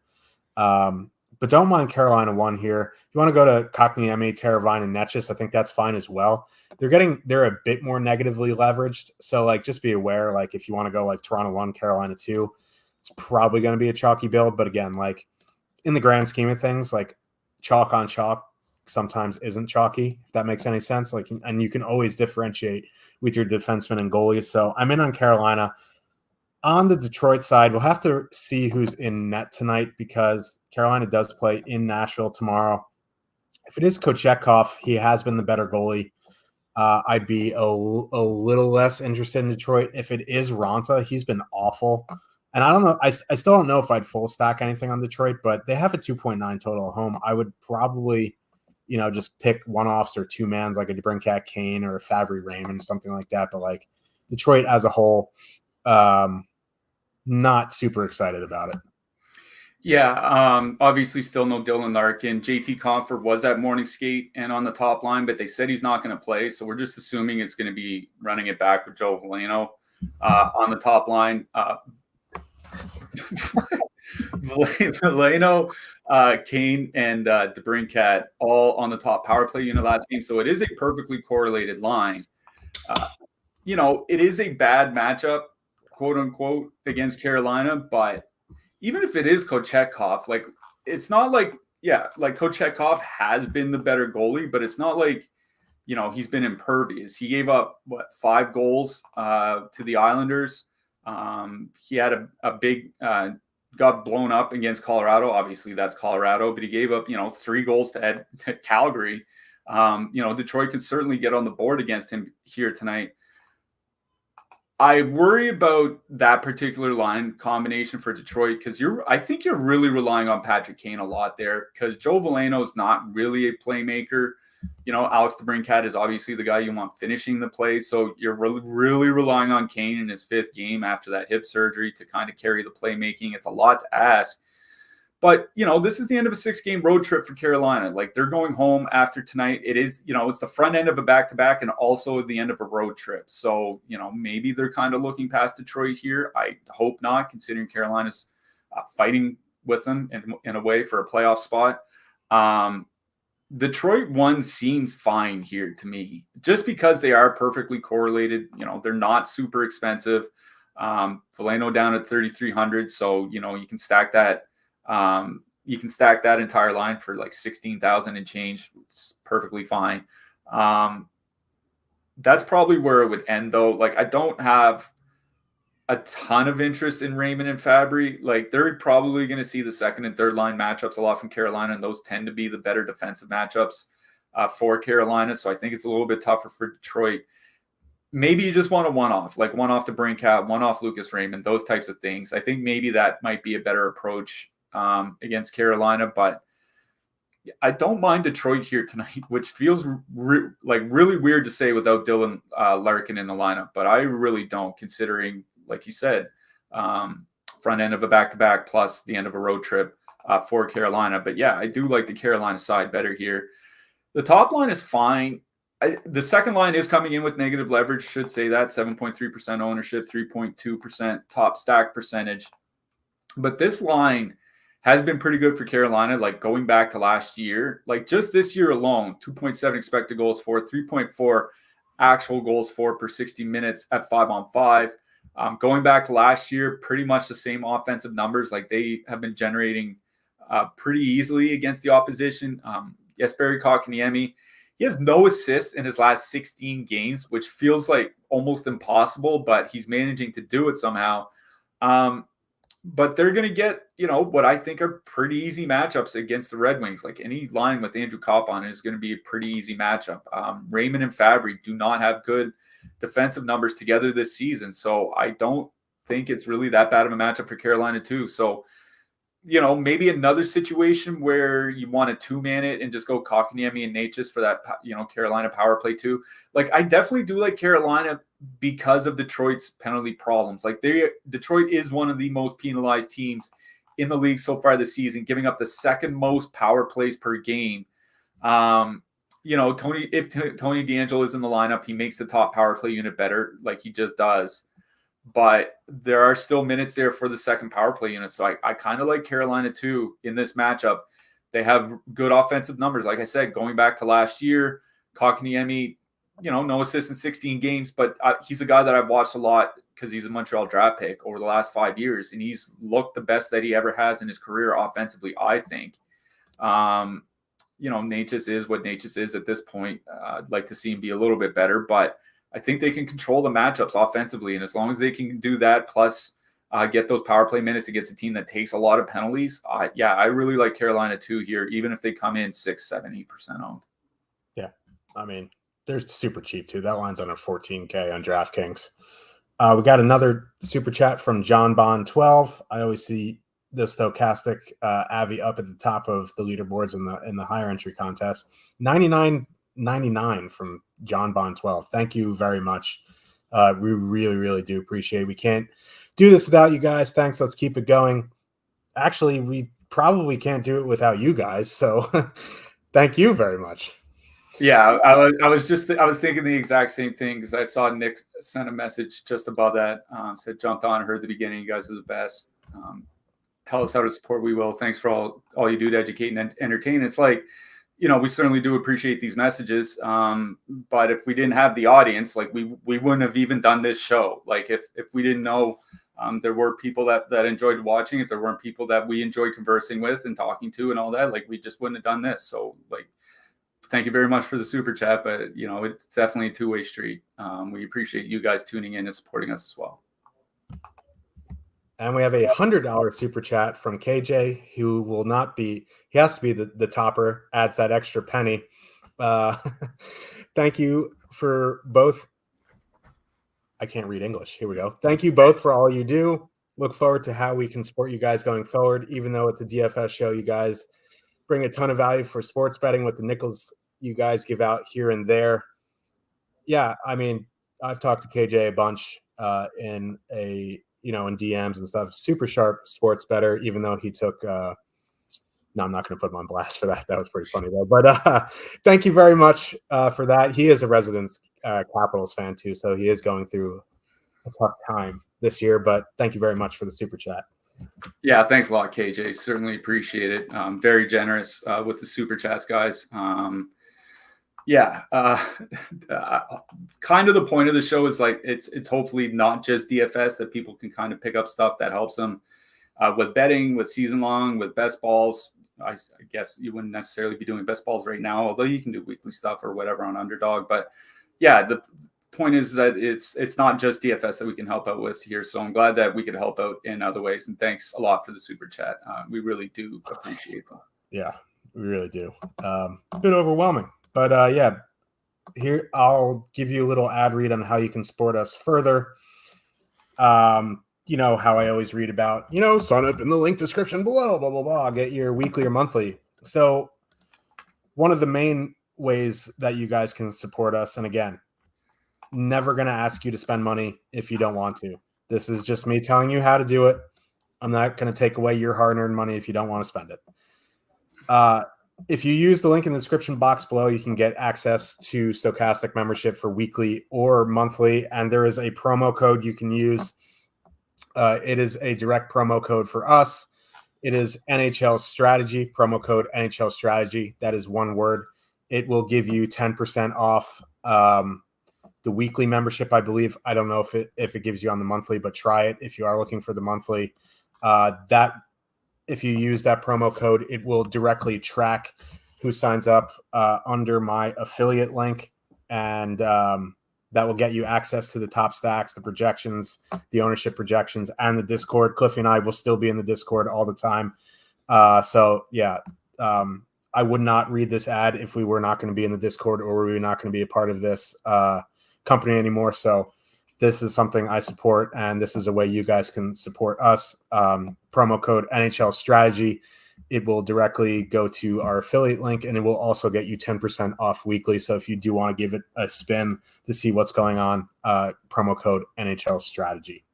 But don't mind Carolina 1 here. If you want to go to Kotkaniemi, Teravainen, and Netchus, I think that's fine as well. They're a bit more negatively leveraged. So like just be aware, like if you want to go like Toronto 1, Carolina 2, it's probably going to be a chalky build. But again, like in the grand scheme of things, like chalk on chalk sometimes isn't chalky, if that makes any sense. Like, and you can always differentiate with your defensemen and goalies. So I'm in on Carolina. On the Detroit side, we'll have to see who's in net tonight because Carolina does play in Nashville tomorrow. If it is Kochetkov, he has been the better goalie. I'd be a little less interested in Detroit. If it is Ronta, he's been awful. And I don't know. I still don't know if I'd full stack anything on Detroit, but they have a 2.9 total at home. I would probably, just pick one-offs or two-mans like a DeBrincat Kane or a Fabry Raymond, something like that. But like Detroit as a whole, not super excited about it. Yeah, obviously still no Dylan Larkin. JT Compher was at morning skate and on the top line, but they said he's not going to play. So we're just assuming it's going to be running it back with Joe Veleno on the top line. Veleno, Kane, and DeBrincat all on the top power play unit last game. So it is a perfectly correlated line. It is a bad matchup, quote unquote, against Carolina, but even if it is Kochetkov, like it's not like, like Kochetkov has been the better goalie, but it's not like, he's been impervious. He gave up 5 goals to the Islanders. He had a big got blown up against Colorado. Obviously that's Colorado, but he gave up, 3 goals to Calgary. Detroit can certainly get on the board against him here tonight. I worry about that particular line combination for Detroit because I think you're really relying on Patrick Kane a lot there because Joe Veleno is not really a playmaker. Alex DeBrincat is obviously the guy you want finishing the play. So you're really relying on Kane in his 5th game after that hip surgery to kind of carry the playmaking. It's a lot to ask. But, this is the end of a 6-game road trip for Carolina. Like, they're going home after tonight. It is, it's the front end of a back-to-back and also the end of a road trip. So, maybe they're kind of looking past Detroit here. I hope not, considering Carolina's fighting with them in a way for a playoff spot. Detroit 1 seems fine here to me, just because they are perfectly correlated. They're not super expensive. Veleno down at 3,300. So, you can stack that. You can stack that entire line for like 16,000 and change. It's perfectly fine. That's probably where it would end though. Like I don't have a ton of interest in Raymond and Fabry. Like, they're probably going to see the second and third line matchups a lot from Carolina, and those tend to be the better defensive matchups for Carolina. So I think it's a little bit tougher for Detroit. Maybe you just want a one-off, like one-off to Brinkat, one-off Lucas Raymond, those types of things. I think maybe that might be a better approach against Carolina, but I don't mind Detroit here tonight, which feels like really weird to say without Dylan Larkin in the lineup, but I really don't, considering, like you said, front end of a back-to-back plus the end of a road trip for Carolina. But yeah, I do like the Carolina side better here. The top line is fine. The second line is coming in with negative leverage, should say that, 7.3% ownership, 3.2% top stack percentage. But this line has been pretty good for Carolina, like going back to last year. Like just this year alone, 2.7 expected goals for, 3.4 actual goals for per 60 minutes at 5-on-5. Going back to last year, pretty much the same offensive numbers. Like they have been generating pretty easily against the opposition. Jesperi Kotkaniemi, he has no assists in his last 16 games, which feels like almost impossible, but he's managing to do it somehow. But they're going to get, what I think are pretty easy matchups against the Red Wings. Like any line with Andrew Kopp on it is going to be a pretty easy matchup. Raymond and Fabry do not have good defensive numbers together this season, so I don't think it's really that bad of a matchup for Carolina too. So, maybe another situation where you want to two-man it and just go Kotkaniemi and Natchez for that, Carolina power play too. Like, I definitely do like Carolina because of Detroit's penalty problems. Like, Detroit is one of the most penalized teams in the league so far this season, giving up the second most power plays per game. If Tony DeAngelo is in the lineup, he makes the top power play unit better, like he just does. But there are still minutes there for the second power play unit. So I kind of like Carolina too in this matchup. They have good offensive numbers. Like I said, going back to last year, Kotkaniemi, no assists in 16 games, but he's a guy that I've watched a lot because he's a Montreal draft pick over the last 5 years, and he's looked the best that he ever has in his career offensively, I think. Natchez is what Natchez is at this point. I'd like to see him be a little bit better, but I think they can control the matchups offensively. And as long as they can do that, plus get those power play minutes against a team that takes a lot of penalties, I really like Carolina too here, even if they come in 6, 7, 8% owned. Yeah. I mean, they're super cheap too. That line's under $14K on DraftKings. We got another super chat from John Bond 12. I always see the Stokastic Avi up at the top of the leaderboards in the higher entry contest. 99.99 from John Bond 12. Thank you very much. We really, really do appreciate it. We can't do this without you guys. Thanks. Let's keep it going. Actually, we probably can't do it without you guys. So thank you very much. Yeah, I was thinking the exact same thing because I saw Nick sent a message just above that. Said jumped on, heard the beginning. You guys are the best. Tell us how to support. We will. Thanks for all you do to educate and entertain. It's like, we certainly do appreciate these messages. But if we didn't have the audience, like we wouldn't have even done this show. Like if we didn't know there were people that enjoyed watching, if there weren't people that we enjoyed conversing with and talking to and all that, like we just wouldn't have done this. So like, thank you very much for the super chat, but it's definitely a two-way street. We appreciate you guys tuning in and supporting us as well. And we have a $100 super chat from KJ, who will not be, he has to be the topper, adds that extra penny. Thank you for both. I can't read English. Here we go. Thank you both for all you do. Look forward to how we can support you guys going forward. Even though it's a DFS show, you guys bring a ton of value for sports betting with the nickels you guys give out here and there. Yeah, I mean, I've talked to KJ a bunch in DMs and stuff. Super sharp sports bettor, even though he took no, I'm not going to put him on blast for that. That was pretty funny though. But thank you very much for that. He is a resident Capitals fan too, so he is going through a tough time this year. But thank you very much for the super chat. Yeah, thanks a lot, KJ. Certainly appreciate it. Very generous with the super chats, guys. Kind of the point of the show is like it's hopefully not just DFS, that people can kind of pick up stuff that helps them with betting, with season long, with best balls. I guess you wouldn't necessarily be doing best balls right now, although you can do weekly stuff or whatever on Underdog. But yeah, point is that it's not just DFS that we can help out with here. So I'm glad that we could help out in other ways. And thanks a lot for the super chat. We really do appreciate that. Yeah, we really do. A bit overwhelming, but yeah. Here, I'll give you a little ad read on how you can support us further. You know how I always read about, sign up in the link description below, blah, blah, blah, get your weekly or monthly. So one of the main ways that you guys can support us, and again, never going to ask you to spend money if you don't want to. This is just me telling you how to do it. I'm not going to take away your hard-earned money if you don't want to spend it. If you use the link in the description box below, you can get access to Stokastic membership for weekly or monthly, and there is a promo code you can use. It is a direct promo code for us. It is NHL Strategy, promo code NHL Strategy. That is one word. It will give you 10% off the weekly membership, I believe. I don't know if it gives you on the monthly, but try it if you are looking for the monthly. If you use that promo code, it will directly track who signs up under my affiliate link, and that will get you access to the top stacks, the projections, the ownership projections, and the Discord. Cliffy and I will still be in the Discord all the time. So yeah, I would not read this ad if we were not going to be in the Discord or we were not going to be a part of this company anymore. So this is something I support, and this is a way you guys can support us. Promo code NHL Strategy. It will directly go to our affiliate link, and it will also get you 10% off weekly. So if you do want to give it a spin to see what's going on, promo code NHL Strategy.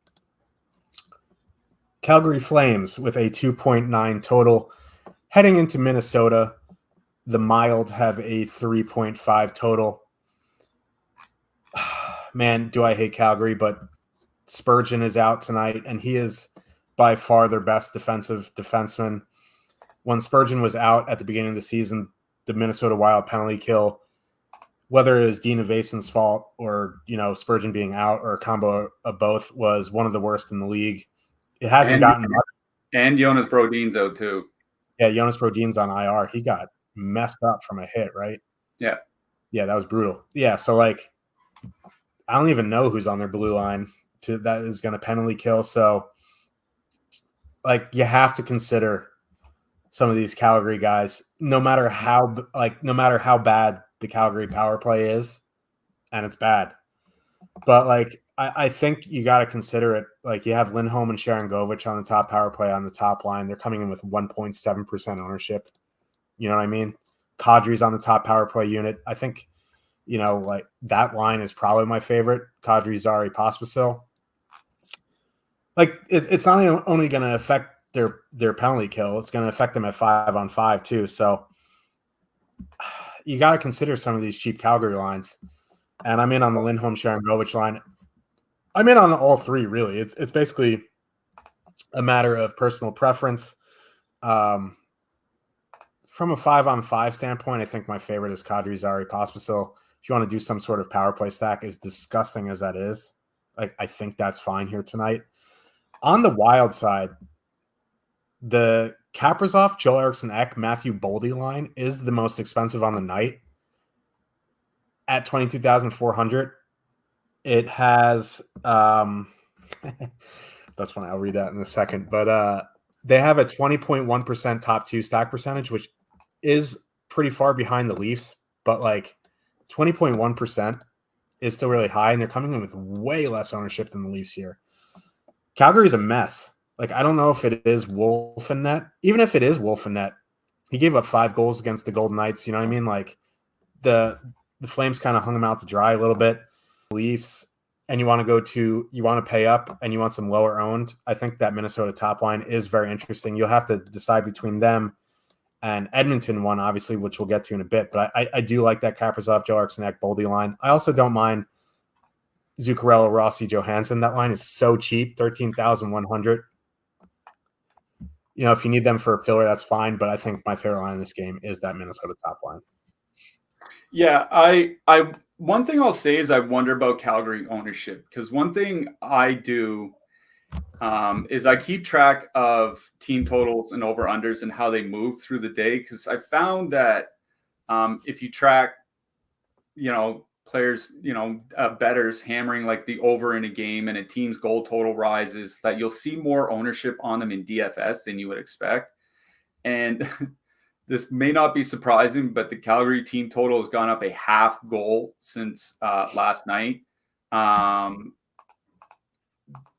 Calgary Flames with a 2.9 total. Heading into Minnesota, the Mild have a 3.5 total. Man, do I hate Calgary, but Spurgeon is out tonight, and he is by far their best defensive defenseman. When Spurgeon was out at the beginning of the season, the Minnesota Wild penalty kill, whether it was Dina Vason's fault or, Spurgeon being out or a combo of both, was one of the worst in the league. It hasn't gotten much. And Jonas Brodin's out too. Yeah, Jonas Brodin's on IR. He got messed up from a hit, right? Yeah. Yeah, that was brutal. Yeah, so I don't even know who's on their blue line that is going to penalty kill. So you have to consider some of these Calgary guys, no matter how bad the Calgary power play is, and it's bad. But I think you got to consider it. You have Lindholm and Sharon Govich on the top power play on the top line. They're coming in with 1.7% ownership. You know what I mean? Kadri's on the top power play unit. I think, that line is probably my favorite. Kadri, Zari, Pospisil. It's not only going to affect their penalty kill, it's going to affect them at 5-on-5 too. So you got to consider some of these cheap Calgary lines. And I'm in on the Lindholm, Sharon Govich line. I'm in on all three, really. It's basically a matter of personal preference. From a 5-on-5 standpoint, I think my favorite is Kadri, Zari, Pospisil. If you want to do some sort of power play stack, as disgusting as that is, I think that's fine here tonight. On the Wild side, the Kaprizov, Joel Eriksson Ek, Matthew Boldy line is the most expensive on the night at 22,400. It has that's funny. I'll read that in a second. But they have a 20.1% top two stack percentage, which is pretty far behind the Leafs, but 20.1% is still really high, and they're coming in with way less ownership than the Leafs here. Calgary's a mess. I don't know if it is Wolf and net. Even if it is Wolf and net, he gave up 5 goals against the Golden Knights. You know what I mean? The Flames kind of hung him out to dry a little bit. Leafs, and you want to pay up and you want some lower owned. I think that Minnesota top line is very interesting. You'll have to decide between them and Edmonton one, obviously, which we'll get to in a bit. But I do like that Kaprizov, Joe Eriksson Ek, Boldy line. I also don't mind Zuccarello, Rossi, Johansson. That line is so cheap, 13,100. If you need them for a filler, that's fine. But I think my favorite line in this game is that Minnesota top line. Yeah, I one thing I'll say is I wonder about Calgary ownership, because one thing I do is I keep track of team totals and over-unders and how they move through the day, because I found that if you track, players, bettors hammering like the over in a game and a team's goal total rises, that you'll see more ownership on them in DFS than you would expect. And this may not be surprising, but the Calgary team total has gone up a half goal since last night.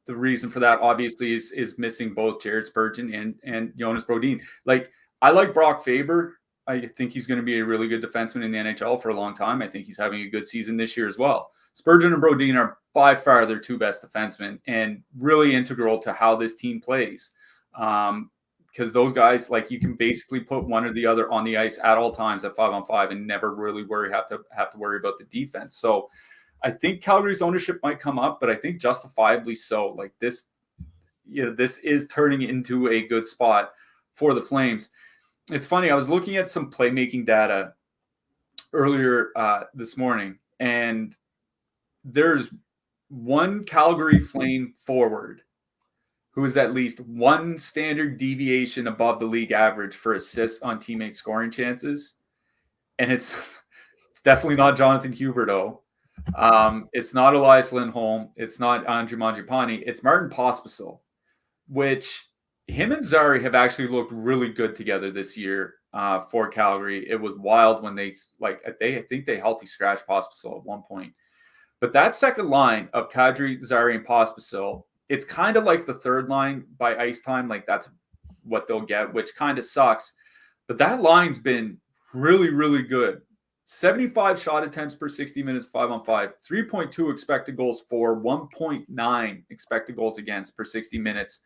The reason for that obviously is missing both Jared Spurgeon and Jonas Brodin. Like, I like Brock Faber. I think he's going to be a really good defenseman in the NHL for a long time. I think he's having a good season this year as well. Spurgeon and Brodin are by far their two best defensemen and really integral to how this team plays. Because those guys, like, you can basically put one or the other on the ice at all times at 5-on-5 and never really have to worry about the defense. So I think Calgary's ownership might come up, but I think justifiably so. Like, this is turning into a good spot for the Flames. It's funny, I was looking at some playmaking data earlier this morning, and there's one Calgary Flame forward who is at least one standard deviation above the league average for assists on teammates' scoring chances. And it's definitely not Jonathan Huberdeau. It's not Elias Lindholm. It's not Andrew Mangiapane. It's Martin Pospisil, which him and Zari have actually looked really good together this year for Calgary. It was wild when I think they healthy scratched Pospisil at one point. But that second line of Kadri, Zari, and Pospisil, it's kind of like the third line by ice time. Like, that's what they'll get, which kind of sucks. But that line's been really, really good. 75 shot attempts per 60 minutes, 5-on-5, 3.2 expected goals for, 1.9 expected goals against per 60 minutes,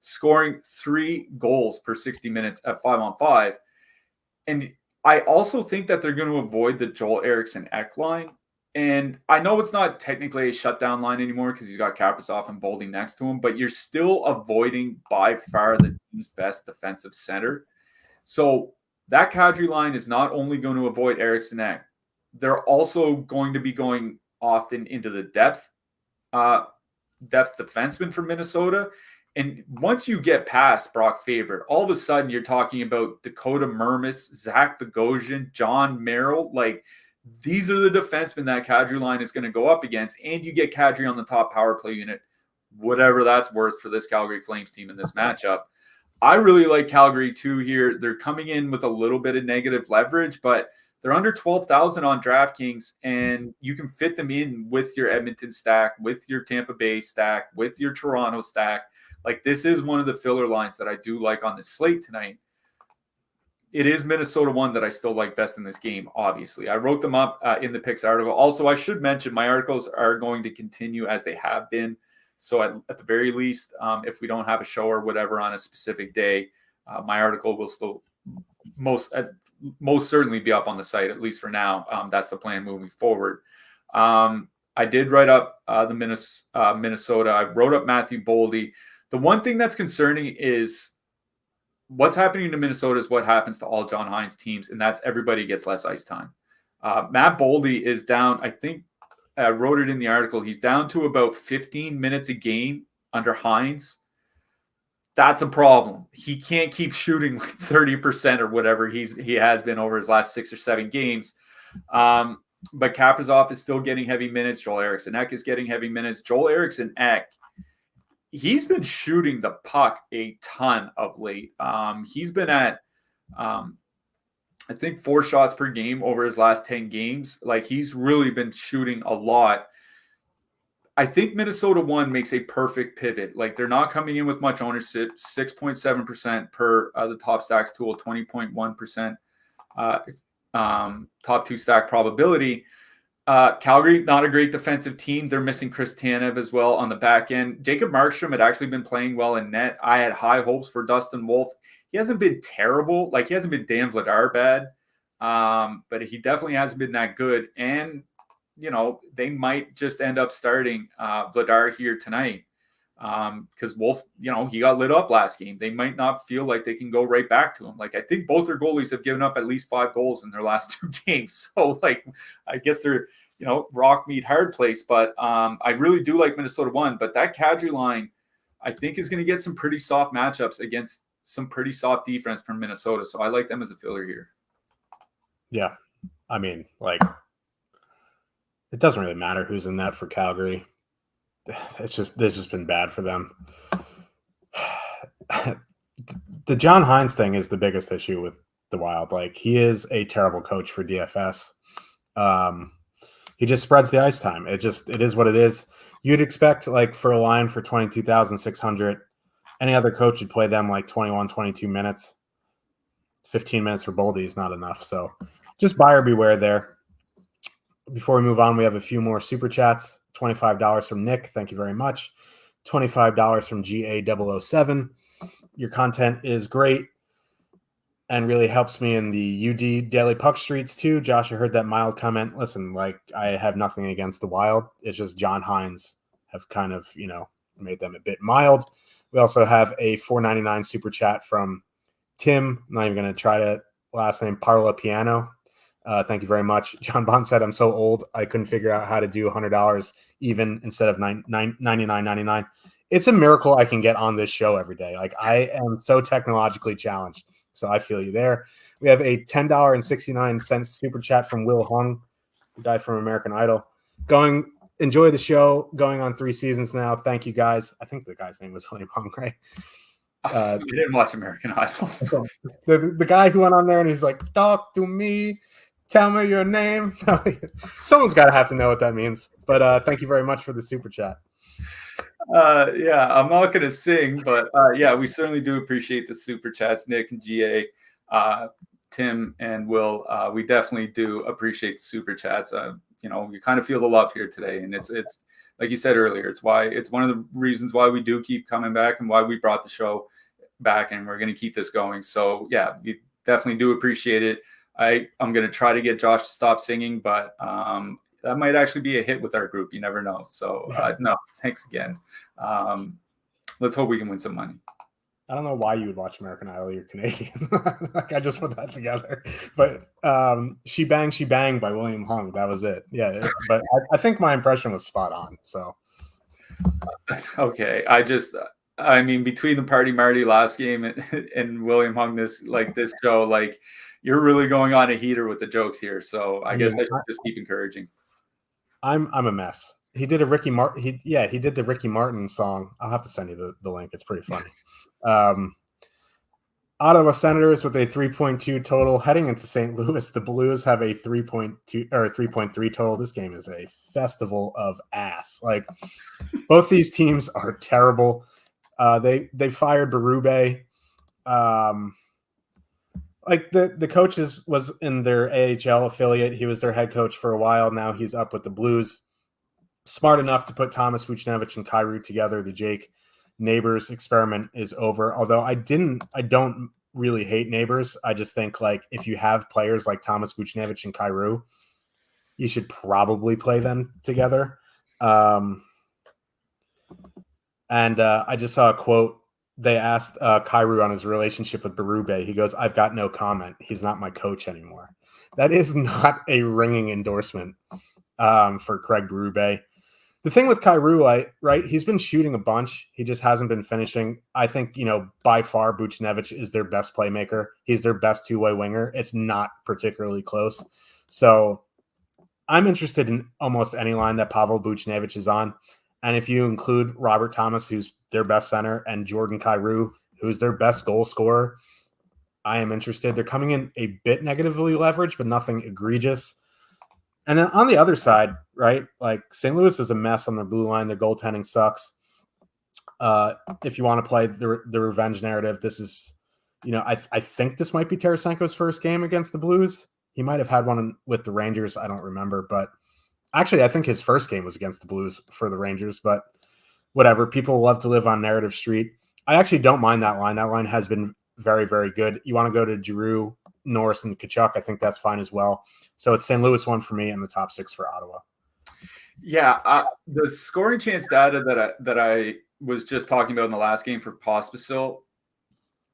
scoring 3 goals per 60 minutes at 5-on-5. And I also think that they're going to avoid the Joel Eriksson Ek line. And I know it's not technically a shutdown line anymore because he's got Kaprizov and Boldy next to him, but you're still avoiding by far the team's best defensive center. So that Kadri line is not only going to avoid Eriksson Ek, they're also going to be going often into the depth defenseman for Minnesota. And once you get past Brock Faber, all of a sudden you're talking about Dakota Mermis, Zach Bogosian, John Merrill. Like, these are the defensemen that Kadri line is going to go up against, and you get Kadri on the top power play unit, whatever that's worth for this Calgary Flames team in this matchup. I really like Calgary too here. They're coming in with a little bit of negative leverage, but they're under 12,000 on DraftKings, and you can fit them in with your Edmonton stack, with your Tampa Bay stack, with your Toronto stack. Like, this is one of the filler lines that I do like on the slate tonight. It is Minnesota one that I still like best in this game, obviously. I wrote them up in the picks article. Also, I should mention my articles are going to continue as they have been. So at the very least, if we don't have a show or whatever on a specific day, my article will still most certainly be up on the site, at least for now. That's the plan moving forward. I did write up the Minnesota. I wrote up Matthew Boldy. The one thing that's concerning is what's happening to Minnesota is what happens to all John Hines teams, and that's everybody gets less ice time. Matt Boldy is down, I think I wrote it in the article, he's down to about 15 minutes a game under Hines. That's a problem. He can't keep shooting like 30% or whatever he has been over his last 6 or 7 games. But Kaprizov is still getting heavy minutes. Joel Eriksson Ek is getting heavy minutes. Joel Eriksson Ek, he's been shooting the puck a ton of late. He's been at, I think, 4 shots per game over his last 10 games. Like, he's really been shooting a lot. I think Minnesota one makes a perfect pivot. Like, they're not coming in with much ownership, 6.7% per the top stacks tool, 20.1% top 2 stack probability. Calgary, not a great defensive team. They're missing Chris Tanev as well on the back end. Jacob Markstrom had actually been playing well in net. I had high hopes for Dustin Wolf. He hasn't been terrible. Like, he hasn't been Dan Vladar bad, but he definitely hasn't been that good. And, you know, they might just end up starting Vladar here tonight because Wolf, you know, he got lit up last game. They might not feel like they can go right back to him. Like, I think both their goalies have given up at least 5 goals in their last 2 games. So, like, I guess they're, you know, rock meet hard place. But I really do like Minnesota one. But that Kadri line, I think, is going to get some pretty soft matchups against some pretty soft defense from Minnesota. So I like them as a filler here. Yeah. I mean, like, It doesn't really matter who's in net for Calgary. It's just been bad for them. The John Hines thing is the biggest issue with the Wild. Like, he is a terrible coach for DFS. He just spreads the ice time. It is what it is. You'd expect, like, for a line for 22,600, any other coach would play them like 21, 22 minutes. 15 minutes for Boldy is not enough. So just buyer beware there. Before we move on, we have a few more super chats. $25 from Nick. Thank you very much. $25 from GA007. Your content is great and really helps me in the UD Daily Puck Streets too. Josh, I heard that mild comment. Listen, like, I have nothing against the Wild. It's just John Hines have kind of, made them a bit mild. We also have a $4.99 super chat from Tim. I'm not even going to try to last name Parla Piano. Thank you very much. John Bond said, I'm so old, I couldn't figure out how to do $100 even instead of $99.99. It's a miracle I can get on this show every day. Like, I am so technologically challenged. So I feel you there. We have a $10.69 super chat from Will Hung, the guy from American Idol. Enjoy the show. Going on 3 seasons now. Thank you, guys. I think the guy's name was William Hung, right? I didn't watch American Idol. the guy who went on there and he's like, talk to me. Tell me your name. Someone's got to have to know what that means. But thank you very much for the super chat. Yeah, I'm not going to sing, but yeah, we certainly do appreciate the super chats, Nick and GA, Tim and Will. We definitely do appreciate the super chats. We kind of feel the love here today, and it's like you said earlier, it's one of the reasons why we do keep coming back and why we brought the show back, and we're going to keep this going. So yeah, we definitely do appreciate it. I'm going to try to get Josh to stop singing, but that might actually be a hit with our group. You never know. So no, thanks again. Let's hope we can win some money. I don't know why you would watch American Idol. You're Canadian. Like, I just put that together. But She Bang by William Hung. That was it. Yeah. But I think my impression was spot on. So. Okay. Between the Party Marty last game and William Hung this show, like, you're really going on a heater with the jokes here. So I guess I should just keep encouraging. I'm a mess. He did a Ricky Martin. He did the Ricky Martin song. I'll have to send you the link. It's pretty funny. Ottawa Senators with a 3.2 total heading into St. Louis. The Blues have a 3.2 or 3.3 total. This game is a festival of ass. Like, both these teams are terrible. They fired Berube. Like, the coach was in their AHL affiliate. He was their head coach for a while. Now he's up with the Blues. Smart enough to put Thomas Vucinovic and Kyrou together. The Jake Neighbors experiment is over. Although I don't really hate Neighbors. I just think, like, if you have players like Thomas Vucinovic and Kyrou, you should probably play them together. And I just saw a quote. They asked Kyrou on his relationship with Berube. He goes, "I've got no comment. He's not my coach anymore." That is not a ringing endorsement for Craig Berube. The thing with Kyrou, right, he's been shooting a bunch. He just hasn't been finishing. I think, by far, Vucinovic is their best playmaker. He's their best two-way winger. It's not particularly close. So I'm interested in almost any line that Pavel Vucinovic is on. And if you include Robert Thomas, who's their best center, and Jordan Kyrou, who's their best goal scorer, I am interested. They're coming in a bit negatively leveraged, but nothing egregious. And then on the other side, right, like, St. Louis is a mess on their blue line. Their goaltending sucks. If you want to play the revenge narrative, this is, I think this might be Tarasenko's first game against the Blues. He might have had one with the Rangers. I don't remember. But actually, I think his first game was against the Blues for the Rangers. But whatever. People love to live on Narrative Street. I actually don't mind that line. That line has been very, very good. You want to go to Giroux, Norris, and Kachuk, I think that's fine as well. So it's St. Louis 1 for me and the top 6 for Ottawa. Yeah, the scoring chance data that I was just talking about in the last game for Pospisil,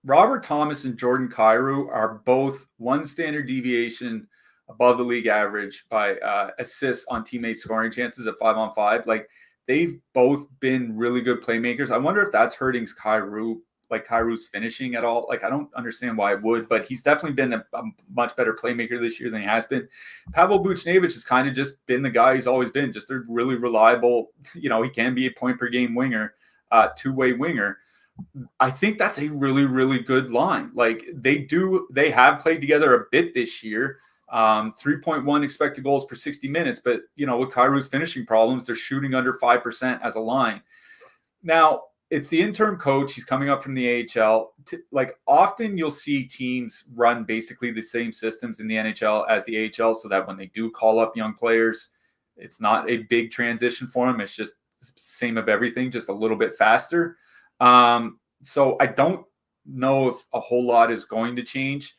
Robert Thomas and Jordan Kyrou are both one standard deviation above the league average by assists on teammate scoring chances at 5-on-5. Like, they've both been really good playmakers. I wonder if that's hurting Kyrou like Kairu's finishing at all. Like, I don't understand why it would, but he's definitely been a much better playmaker this year than he has been. Pavel Buchnevich has kind of just been the guy he's always been, just a really reliable, he can be a point per game winger, two-way winger. I think that's a really, really good line. Like, they have played together a bit this year. 3.1 expected goals per 60 minutes. But, with Kairu's finishing problems, they're shooting under 5% as a line. Now, it's the interim coach. He's coming up from the AHL. Often you'll see teams run basically the same systems in the NHL as the AHL, so that when they do call up young players, it's not a big transition for them. It's just same of everything, just a little bit faster. So I don't know if a whole lot is going to change.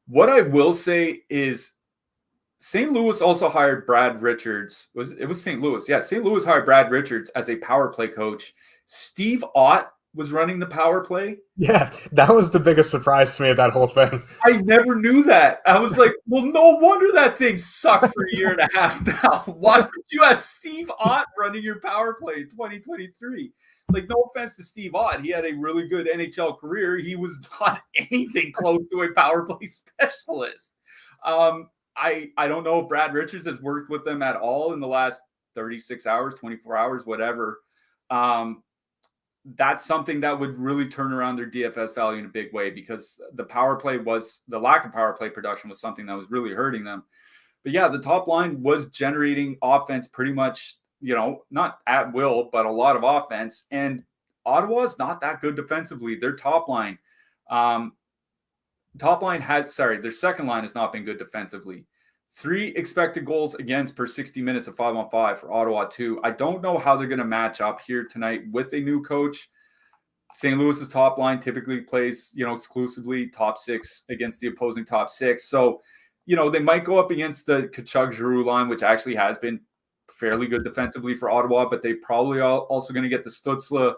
What I will say is St. Louis also hired Brad Richards. It was St. Louis. Yeah, St. Louis hired Brad Richards as a power play coach. Steve Ott was running the power play. Yeah, that was the biggest surprise to me of that whole thing. I never knew that. I was like, well, no wonder that thing sucked for a year and a half now. Why would you have Steve Ott running your power play in 2023? Like, no offense to Steve Ott. He had a really good NHL career. He was not anything close to a power play specialist. I don't know if Brad Richards has worked with them at all in the last 36 hours, 24 hours, whatever. That's something that would really turn around their DFS value in a big way, because the lack of power play production was something that was really hurting them. But yeah, the top line was generating offense pretty much, not at will, but a lot of offense. And Ottawa's not that good defensively. Their top line, their second line has not been good defensively. 3 expected goals against per 60 minutes of 5-on-5 for Ottawa too. I don't know how they're going to match up here tonight with a new coach. St. Louis's top line typically plays, exclusively top 6 against the opposing top 6. So, they might go up against the Tkachuk-Giroux line, which actually has been fairly good defensively for Ottawa, but they probably are also going to get the Stützle,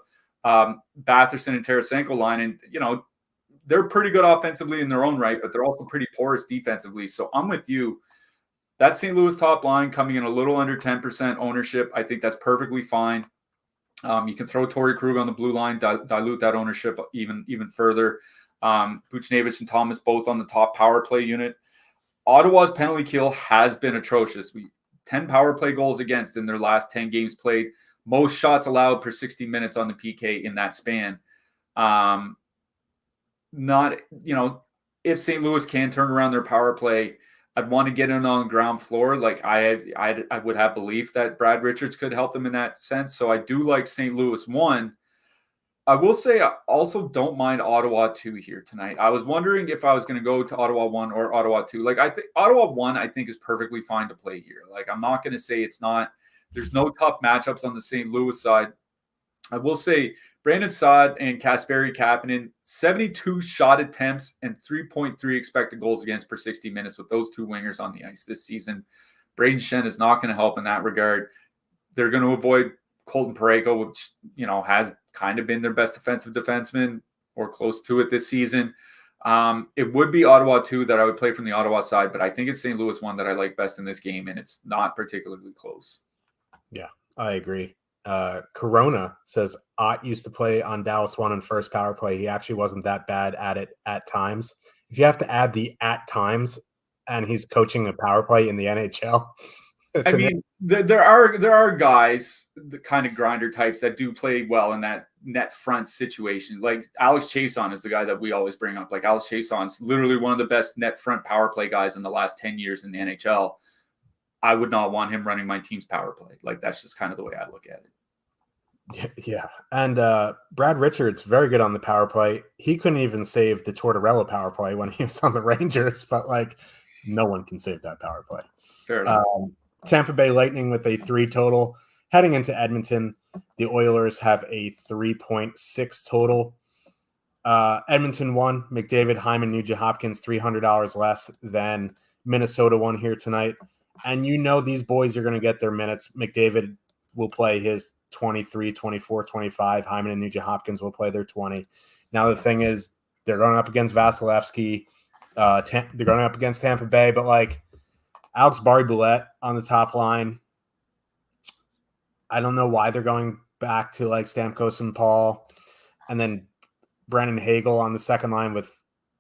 Batherson, and Tarasenko line. And, they're pretty good offensively in their own right, but they're also pretty porous defensively. So I'm with you. That St. Louis top line coming in a little under 10% ownership, I think that's perfectly fine. You can throw Torrey Krug on the blue line, dilute that ownership even further. Buchnevich and Thomas both on the top power play unit. Ottawa's penalty kill has been atrocious. 10 power play goals against in their last 10 games played. Most shots allowed per 60 minutes on the PK in that span. If St. Louis can turn around their power play, I'd want to get in on the ground floor. Like, I would have belief that Brad Richards could help them in that sense. So I do like St. Louis 1. I will say I also don't mind Ottawa 2 here tonight. I was wondering if I was going to go to Ottawa 1 or Ottawa 2. Like, I think Ottawa 1, I think, is perfectly fine to play here. Like, I'm not going to say it's not. There's no tough matchups on the St. Louis side. I will say Brandon Saad and Kasperi Kapanen, 72 shot attempts and 3.3 expected goals against per 60 minutes with those 2 wingers on the ice this season. Braden Shen is not going to help in that regard. They're going to avoid Colton Parayko, which, has kind of been their best defensive defenseman or close to it this season. It would be Ottawa 2 that I would play from the Ottawa side, but I think it's St. Louis 1 that I like best in this game, and it's not particularly close. Yeah, I agree. Corona says Ott used to play on Dallas 1 in first power play. He actually wasn't that bad at it at times. If you have to add the at times, and he's coaching a power play in the NHL. There are guys, the kind of grinder types that do play well in that net front situation. Like Alex Chiasson is the guy that we always bring up. Like Alex Chiasson's literally one of the best net front power play guys in the last 10 years in the NHL. I would not want him running my team's power play. Like, that's just kind of the way I look at it. Yeah. And Brad Richards, very good on the power play. He couldn't even save the Tortorella power play when he was on the Rangers, but no one can save that power play. Fair enough. Tampa Bay Lightning with a 3 total. Heading into Edmonton, the Oilers have a 3.6 total. Edmonton 1, McDavid, Hyman, Nugent Hopkins, $300 less than Minnesota 1 here tonight. And these boys are going to get their minutes. McDavid will play his 23, 24, 25. Hyman and Nugent Hopkins will play their 20. Now, the thing is, they're going up against Vasilevsky. They're going up against Tampa Bay, but Alex Barry-Boulet on the top line. I don't know why they're going back to Stamkos and Paul. And then Brandon Hagel on the second line with,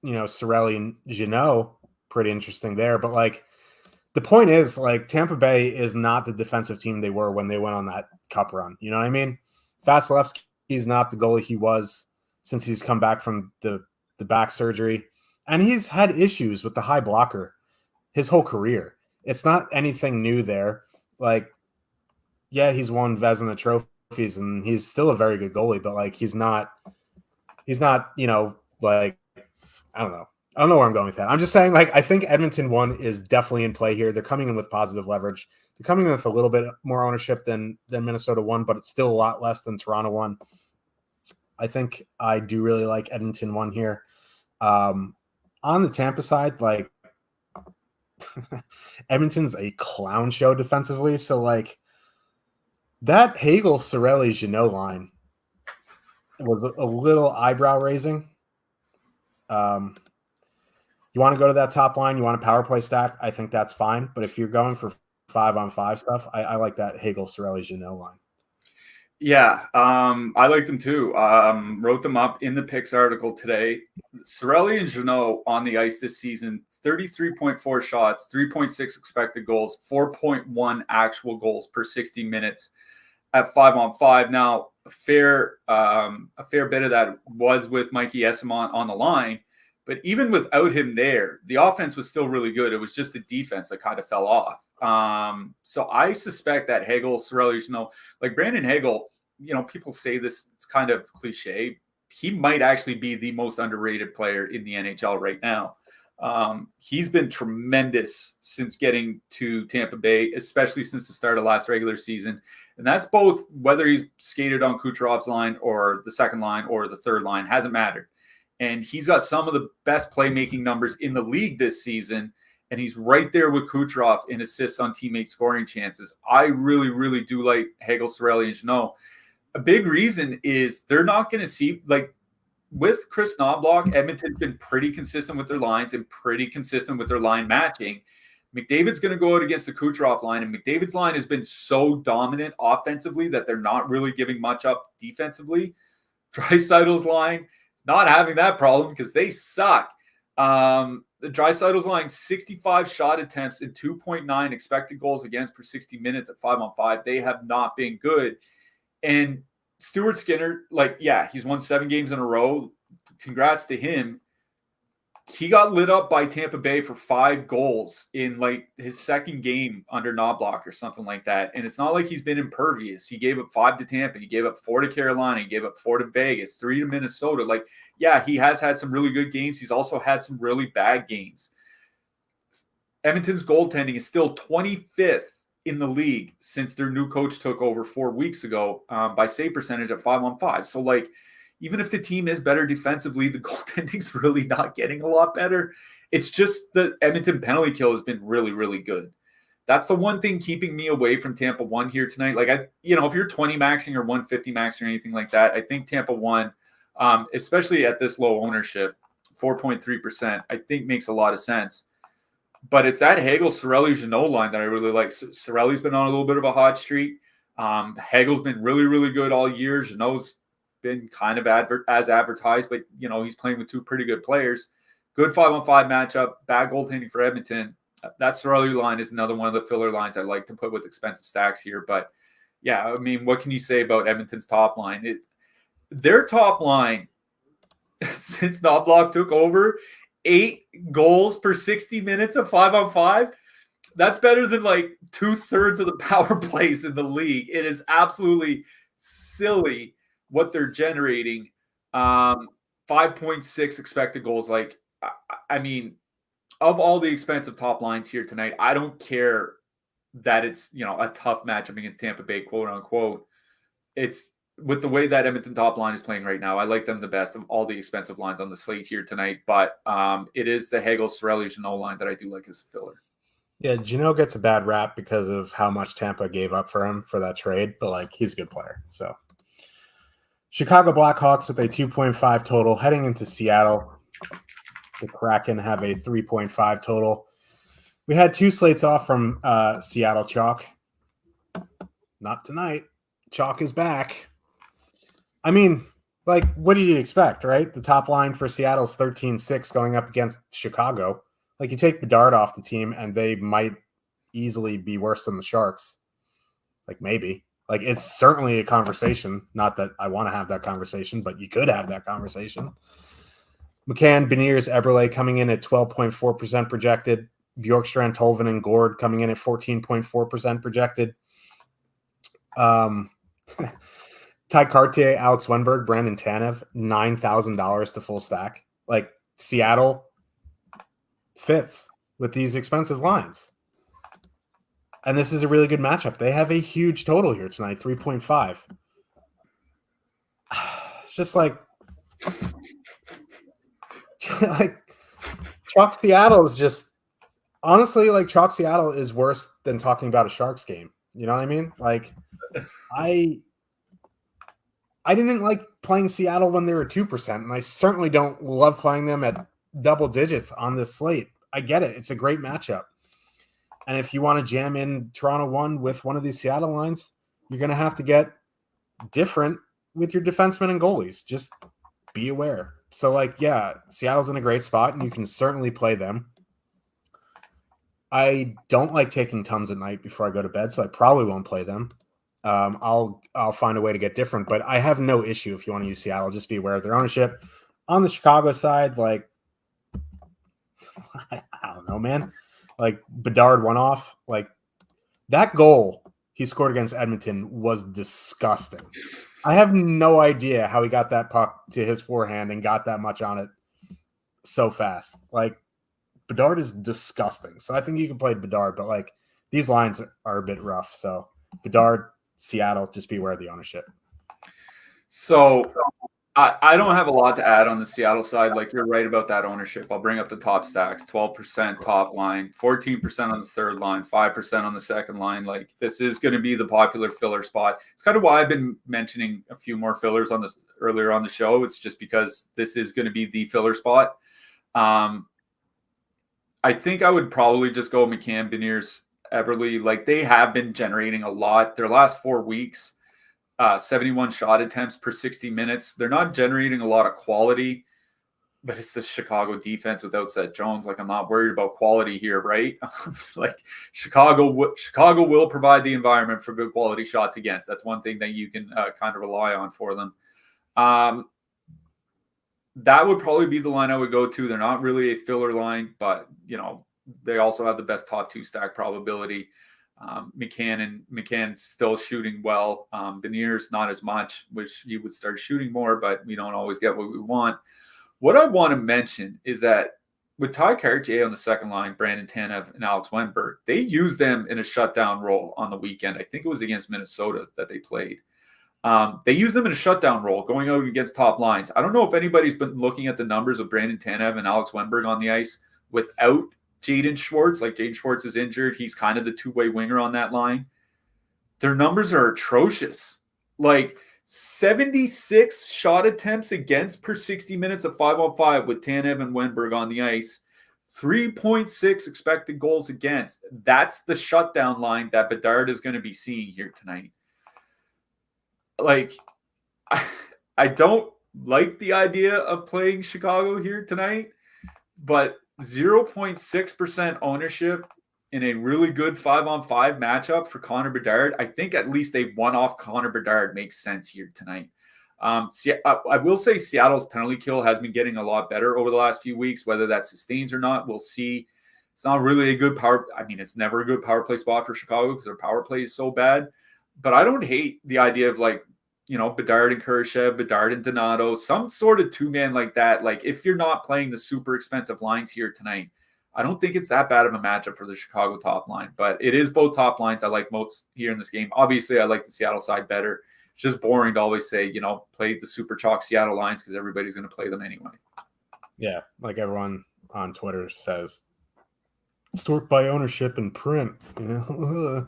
Cirelli and Jeannot. Pretty interesting there. But like, the point is, like, Tampa Bay is not the defensive team they were when they went on that cup run. You know what I mean? Vasilevsky's not the goalie he was since he's come back from the back surgery. And he's had issues with the high blocker his whole career. It's not anything new there. Like, yeah, he's won Vezina trophies and he's still a very good goalie, but like, he's not, like, I don't know. I don't know where I'm going with that. I'm just saying, like, I think Edmonton 1 is definitely in play here. They're coming in with positive leverage. They're coming in with a little bit more ownership than Minnesota 1, but it's still a lot less than Toronto 1. I think I do really like Edmonton 1 here. On the Tampa side, like, Edmonton's a clown show defensively. So, like, that Hagel, Cirelli, Jeannot line was a little eyebrow raising. You want to go to that top line, you want a power play stack, I think that's fine. But if you're going for 5-on-5 stuff, I like that Hagel, Cirelli, Jeannot line. Yeah, I like them too. Wrote them up in the picks article today. Cirelli and Jeannot on the ice this season, 33.4 shots, 3.6 expected goals, 4.1 actual goals per 60 minutes at 5-on-5. Now, a fair bit of that was with Mikey Eyssimont on the line. But even without him there, the offense was still really good. It was just the defense that kind of fell off. So I suspect that Hagel, Cirelli, like Brandon Hagel, people say this, it's kind of cliche. He might actually be the most underrated player in the NHL right now. He's been tremendous since getting to Tampa Bay, especially since the start of last regular season. And that's both whether he's skated on Kucherov's line or the second line or the third line, hasn't mattered. And he's got some of the best playmaking numbers in the league this season. And he's right there with Kucherov in assists on teammate scoring chances. I really, really do like Hagel, Cirelli, and Jeannot. A big reason is they're not going to see, like, with Chris Knobloch, Edmonton's been pretty consistent with their lines and pretty consistent with their line matching. McDavid's going to go out against the Kucherov line, and McDavid's line has been so dominant offensively that they're not really giving much up defensively. Draisaitl's line, not having that problem because they suck. The Draisaitl's line, 65 shot attempts and 2.9 expected goals against per 60 minutes at 5-on-5. They have not been good. And Stuart Skinner, like, yeah, he's won 7 games in a row. Congrats to him. He got lit up by Tampa Bay for 5 goals in like his second game under Knobloch or something like that. And it's not like he's been impervious. He gave up 5 to Tampa. He gave up 4 to Carolina. He gave up 4 to Vegas, 3 to Minnesota. Like, yeah, he has had some really good games. He's also had some really bad games. Edmonton's goaltending is still 25th in the league since their new coach took over 4 weeks ago by save percentage at 5-on-5. So, like, even if the team is better defensively, the goaltending's really not getting a lot better. It's just the Edmonton penalty kill has been really, really good. That's the one thing keeping me away from Tampa 1 here tonight. Like, if you're 20 maxing or 150 maxing or anything like that, I think Tampa 1, especially at this low ownership, 4.3%, I think makes a lot of sense. But it's that Hagel, Cirelli, Jeannot line that I really like. Cirelli's been on a little bit of a hot streak. Hagel's been really, really good all year. Jeannot's been kind of as advertised, but he's playing with 2 pretty good players. Good 5-on-5 matchup, bad goaltending for Edmonton. That Cirelli line is another one of the filler lines I like to put with expensive stacks here. But yeah, I mean, what can you say about Edmonton's top line? Their top line since Knobloch took over, 8 goals per 60 minutes of 5-on-5. That's better than like 2/3 of the power plays in the league. It is absolutely silly what they're generating. 5.6 expected goals. Like, I mean, of all the expensive top lines here tonight, I don't care that it's, a tough matchup against Tampa Bay, quote unquote. It's with the way that Edmonton top line is playing right now. I like them the best of all the expensive lines on the slate here tonight, but it is the Hagel, Cirelli, Jeannot line that I do like as a filler. Yeah, Jeannot gets a bad rap because of how much Tampa gave up for him for that trade, but like, he's a good player. So Chicago Blackhawks with a 2.5 total heading into Seattle. The Kraken have a 3.5 total. We had 2 slates off from Seattle Chalk. Not tonight. Chalk is back. I mean, Like, what do you expect, right? The top line for Seattle's 13-6 going up against Chicago. Like, you take Bedard off the team, and they might easily be worse than the Sharks. Like, maybe. Like, it's certainly a conversation. Not that I want to have that conversation, but you could have that conversation. McCann, Beniers, Eberle coming in at 12.4% projected. Bjorkstrand, Tolvin, and Gord coming in at 14.4% projected. Ty Cartier, Alex Wenberg, Brandon Tanev, $9,000 to full stack. Like, Seattle fits with these expensive lines. And this is a really good matchup. They have a huge total here tonight, 3.5. It's just like Chalk Seattle is just honestly like Chalk Seattle is worse than talking about a Sharks game. You know what I mean? Like I didn't like playing Seattle when they were 2%, and I certainly don't love playing them at double digits on this slate. I get it. It's a great matchup. And if you want to jam in Toronto 1 with one of these Seattle lines, you're going to have to get different with your defensemen and goalies. Just be aware. So, like, yeah, Seattle's in a great spot, and you can certainly play them. I don't like taking tons at night before I go to bed, so I probably won't play them. I'll find a way to get different, but I have no issue if you want to use Seattle. Just be aware of their ownership. On the Chicago side, like, I don't know, man. Like, Bedard one-off. Like, that goal he scored against Edmonton was disgusting. I have no idea how he got that puck to his forehand and got that much on it so fast. Like, Bedard is disgusting. So I think you can play Bedard, but, like, these lines are a bit rough. So Bedard, Seattle, just be aware of the ownership. So I don't have a lot to add on the Seattle side. Like, you're right about that ownership. I'll bring up the top stacks: 12% top line, 14% on the third line, 5% on the second line. Like, this is going to be the popular filler spot. It's kind of why I've been mentioning a few more fillers on this earlier on the show. It's just because this is going to be the filler spot. I think I would probably just go McCann, Beniers, Eberle. Like, they have been generating a lot. Their last 4 weeks, 71 shot attempts per 60 minutes. They're not generating a lot of quality, but it's the Chicago defense without Seth Jones. Like, I'm not worried about quality here, right? Like, Chicago will provide the environment for good quality shots against. That's one thing that you can kind of rely on for them. That would probably be the line I would go to. They're not really a filler line, but, you know, they also have the best top two stack probability. McCann still shooting well. Beniers not as much, which he would start shooting more, but we don't always get what we want. What I want to mention is that with Ty Cartier on the second line, Brandon Tanev and Alex Wenberg, they used them in a shutdown role on the weekend. I think it was against Minnesota that they played. They use them in a shutdown role going out against top lines. I don't know if anybody's been looking at the numbers of Brandon Tanev and Alex Wenberg on the ice without Jaden Schwartz. Like, Jaden Schwartz is injured. He's kind of the two-way winger on that line. Their numbers are atrocious. Like, 76 shot attempts against per 60 minutes of 5-on-5 with Tanev and Wenberg on the ice. 3.6 expected goals against. That's the shutdown line that Bedard is going to be seeing here tonight. Like, I don't like the idea of playing Chicago here tonight, but 0.6% ownership in a really good 5-on-5 matchup for Connor Bedard, I think at least a one-off Connor Bedard makes sense here tonight. I will say Seattle's penalty kill has been getting a lot better over the last few weeks. Whether that sustains or not, we'll see. It's not really a good power. I mean, it's never a good power play spot for Chicago because their power play is so bad. But I don't hate the idea of, like, you know, Bedard and Kurashev, Bedard and Donato, some sort of two-man like that. Like, if you're not playing the super expensive lines here tonight, I don't think it's that bad of a matchup for the Chicago top line. But it is both top lines I like most here in this game. Obviously, I like the Seattle side better. It's just boring to always say, you know, play the super chalk Seattle lines because everybody's going to play them anyway. Yeah, like everyone on Twitter says, sort by ownership and print. You know?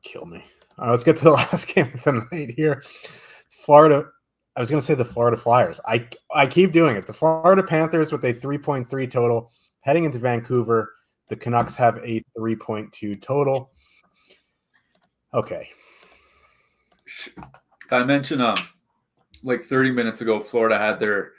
Kill me. Let's get to the last game of the night here. Florida. I was going to say the Florida Flyers. I keep doing it. The Florida Panthers with a 3.3 total heading into Vancouver. The Canucks have a 3.2 total. Okay. Can I mention like 30 minutes ago, Florida had their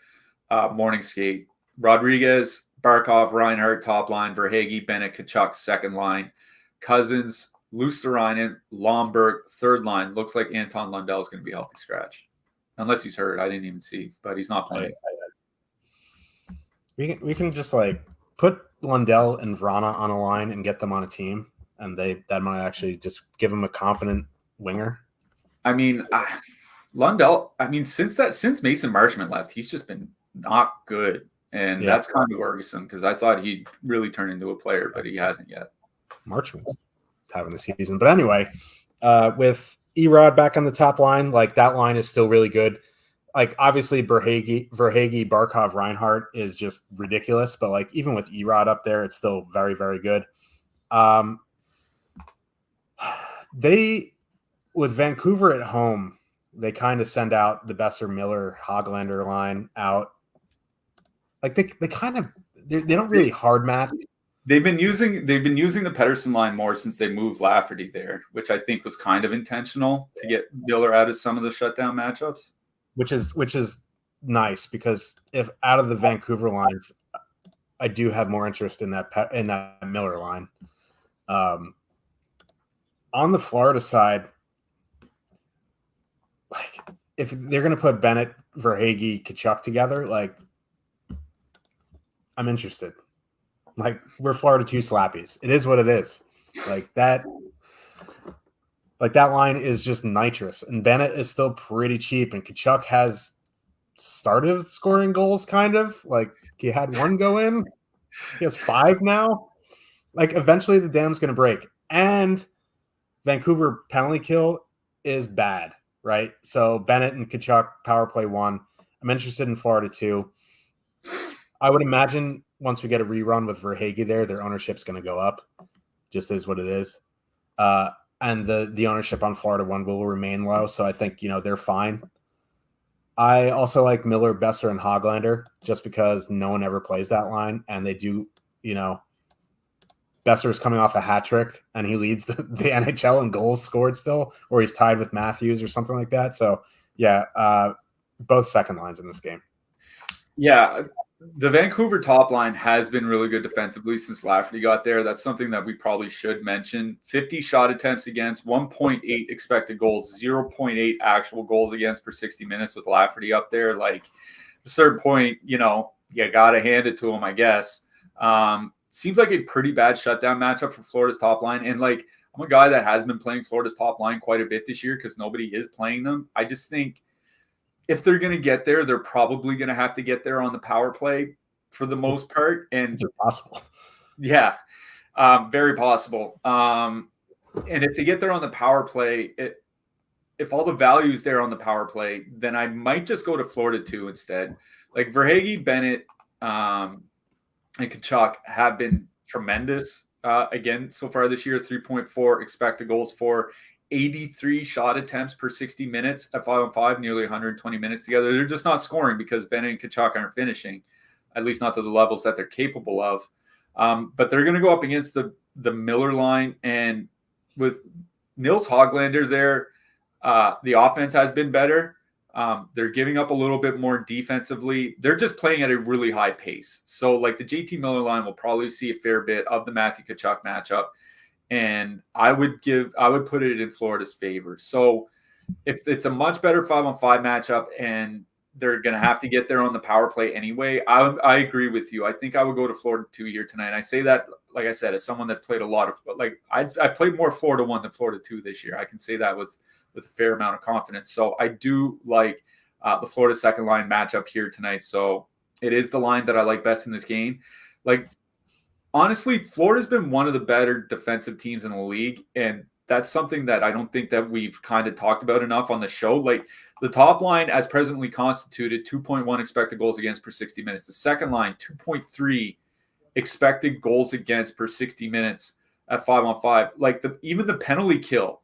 morning skate. Rodriguez, Barkov, Reinhardt, top line. Verhaeghe, Bennett, Kachuk, second line. Cousins, Luosterainen, Lomberg, third line. Looks like Anton Lundell is going to be a healthy scratch. Unless he's hurt. I didn't even see, but he's not playing. We can just like put Lundell and Vrana on a line and get them on a team, and that might actually just give them a competent winger. I mean, Lundell. I mean, since Mason Marchment left, he's just been not good, and that's kind of worrisome because I thought he'd really turn into a player, but he hasn't yet. Marchment's having the season, but anyway, with Erod back on the top line, like that line is still really good. Like obviously Verhaeghe, Barkov, Reinhardt is just ridiculous, but like even with Erod up there, it's still very, very good. They with Vancouver at home, they kind of send out the Besser, Miller, Hoglander line out. Like they don't really hard match. They've been using the Pettersson line more since they moved Lafferty there, which I think was kind of intentional to get Miller out of some of the shutdown matchups. Which is nice because if out of the Vancouver lines, I do have more interest in that Miller line. On the Florida side, like if they're going to put Bennett, Verhaeghe, Kachuk together, like I'm interested. Like we're Florida 2 slappies. It is what it is. Like that line is just nitrous, and Bennett is still pretty cheap, and Kachuk has started scoring goals, kind of. Like he had one go in. He has 5 now. Like eventually the dam's going to break, and Vancouver penalty kill is bad, right? So Bennett and Kachuk power play 1. I'm interested in Florida 2. I would imagine once we get a rerun with Verhaeghe there, their ownership's going to go up. Just is what it is. And the ownership on Florida 1 will remain low. So I think, they're fine. I also like Miller, Besser, and Hoglander just because no one ever plays that line. And they do, Besser is coming off a hat trick and he leads the NHL in goals scored still, or he's tied with Matthews or something like that. So, yeah, both second lines in this game. Yeah, the Vancouver top line has been really good defensively since Lafferty got there. That's something that we probably should mention. 50 shot attempts against, 1.8 expected goals, 0.8 actual goals against per 60 minutes with Lafferty up there. Like, at a certain point, you got to hand it to him, I guess. Seems like a pretty bad shutdown matchup for Florida's top line. And, like, I'm a guy that has been playing Florida's top line quite a bit this year because nobody is playing them. I just think if they're going to get there, they're probably going to have to get there on the power play for the most part. And it's possible. Yeah, very possible. And if they get there on the power play, if all the value is there on the power play, then I might just go to Florida 2 instead. Like Verhaeghe, Bennett, and Kachuk have been tremendous again so far this year. 3.4 expected goals for, 83 shot attempts per 60 minutes at 5-on-5, nearly 120 minutes together. They're just not scoring because Bennett and Kachuk aren't finishing, at least not to the levels that they're capable of. But they're going to go up against the Miller line, and with Nils Hoglander there, the offense has been better. They're giving up a little bit more defensively. They're just playing at a really high pace. So like the JT Miller line will probably see a fair bit of the Matthew Kachuk matchup. And I would put it in Florida's favor. So if it's a much better 5-on-5 matchup and they're going to have to get there on the power play anyway, I agree with you. I think I would go to Florida 2 here tonight. And I say that, like I said, as someone that's played a lot of, like I've played more Florida 1 than Florida 2 this year. I can say that with a fair amount of confidence. So I do like the Florida second line matchup here tonight. So it is the line that I like best in this game. Like, honestly, Florida's been one of the better defensive teams in the league, and that's something that I don't think that we've kind of talked about enough on the show. Like the top line as presently constituted, 2.1 expected goals against per 60 minutes. The second line, 2.3 expected goals against per 60 minutes at 5-on-5. Like even the penalty kill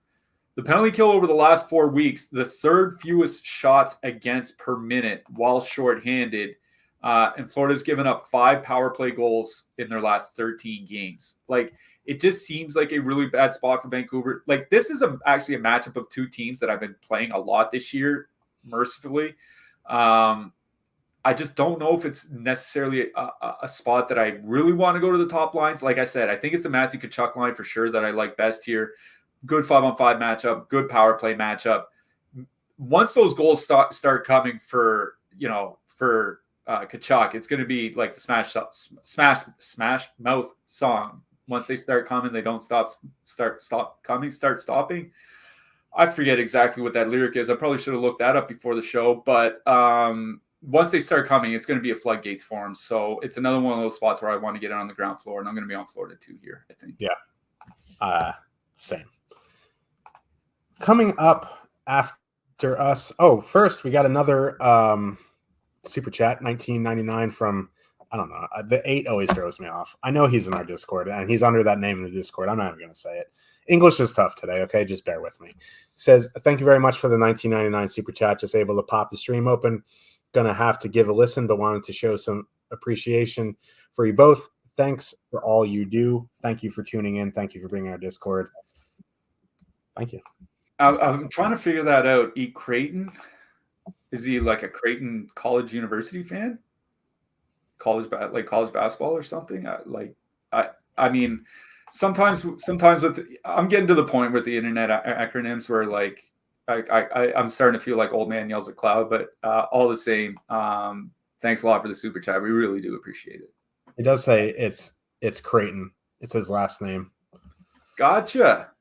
over the last 4 weeks, the third fewest shots against per minute while shorthanded. And Florida's given up 5 power play goals in their last 13 games. Like, it just seems like a really bad spot for Vancouver. Like, this is actually a matchup of 2 teams that I've been playing a lot this year. mercifully. I just don't know if it's necessarily a spot that I really want to go to the top lines. Like I said, I think it's the Matthew Tkachuk line for sure that I like best here. Good 5-on-5 matchup, good power play matchup. Once those goals start coming for Tkachuk, it's going to be like the smash mouth song. Once they start coming, they don't stop coming, start stopping. I forget exactly what that lyric is. I probably should have looked that up before the show, but once they start coming, it's going to be a floodgates for them. So it's another one of those spots where I want to get it on the ground floor, and I'm going to be on Florida 2 here, I think. Yeah. Same. Coming up after us. Oh, first we got another super chat, 1999 from, I don't know. The 8 always throws me off. I know he's in our Discord, and he's under that name in the Discord. I'm not even going to say it. English is tough today, okay? Just bear with me. Says, thank you very much for the 1999 super chat. Just able to pop the stream open. Going to have to give a listen, but wanted to show some appreciation for you both. Thanks for all you do. Thank you for tuning in. Thank you for being our Discord. Thank you. I'm trying to figure that out. Creighton? Is he like a Creighton College University fan? College basketball or something? I mean, sometimes with I'm getting to the point with the internet acronyms where like I'm starting to feel like old man yells at cloud, but all the same, thanks a lot for the super chat. We really do appreciate it. It does say it's Creighton. It's his last name. Gotcha.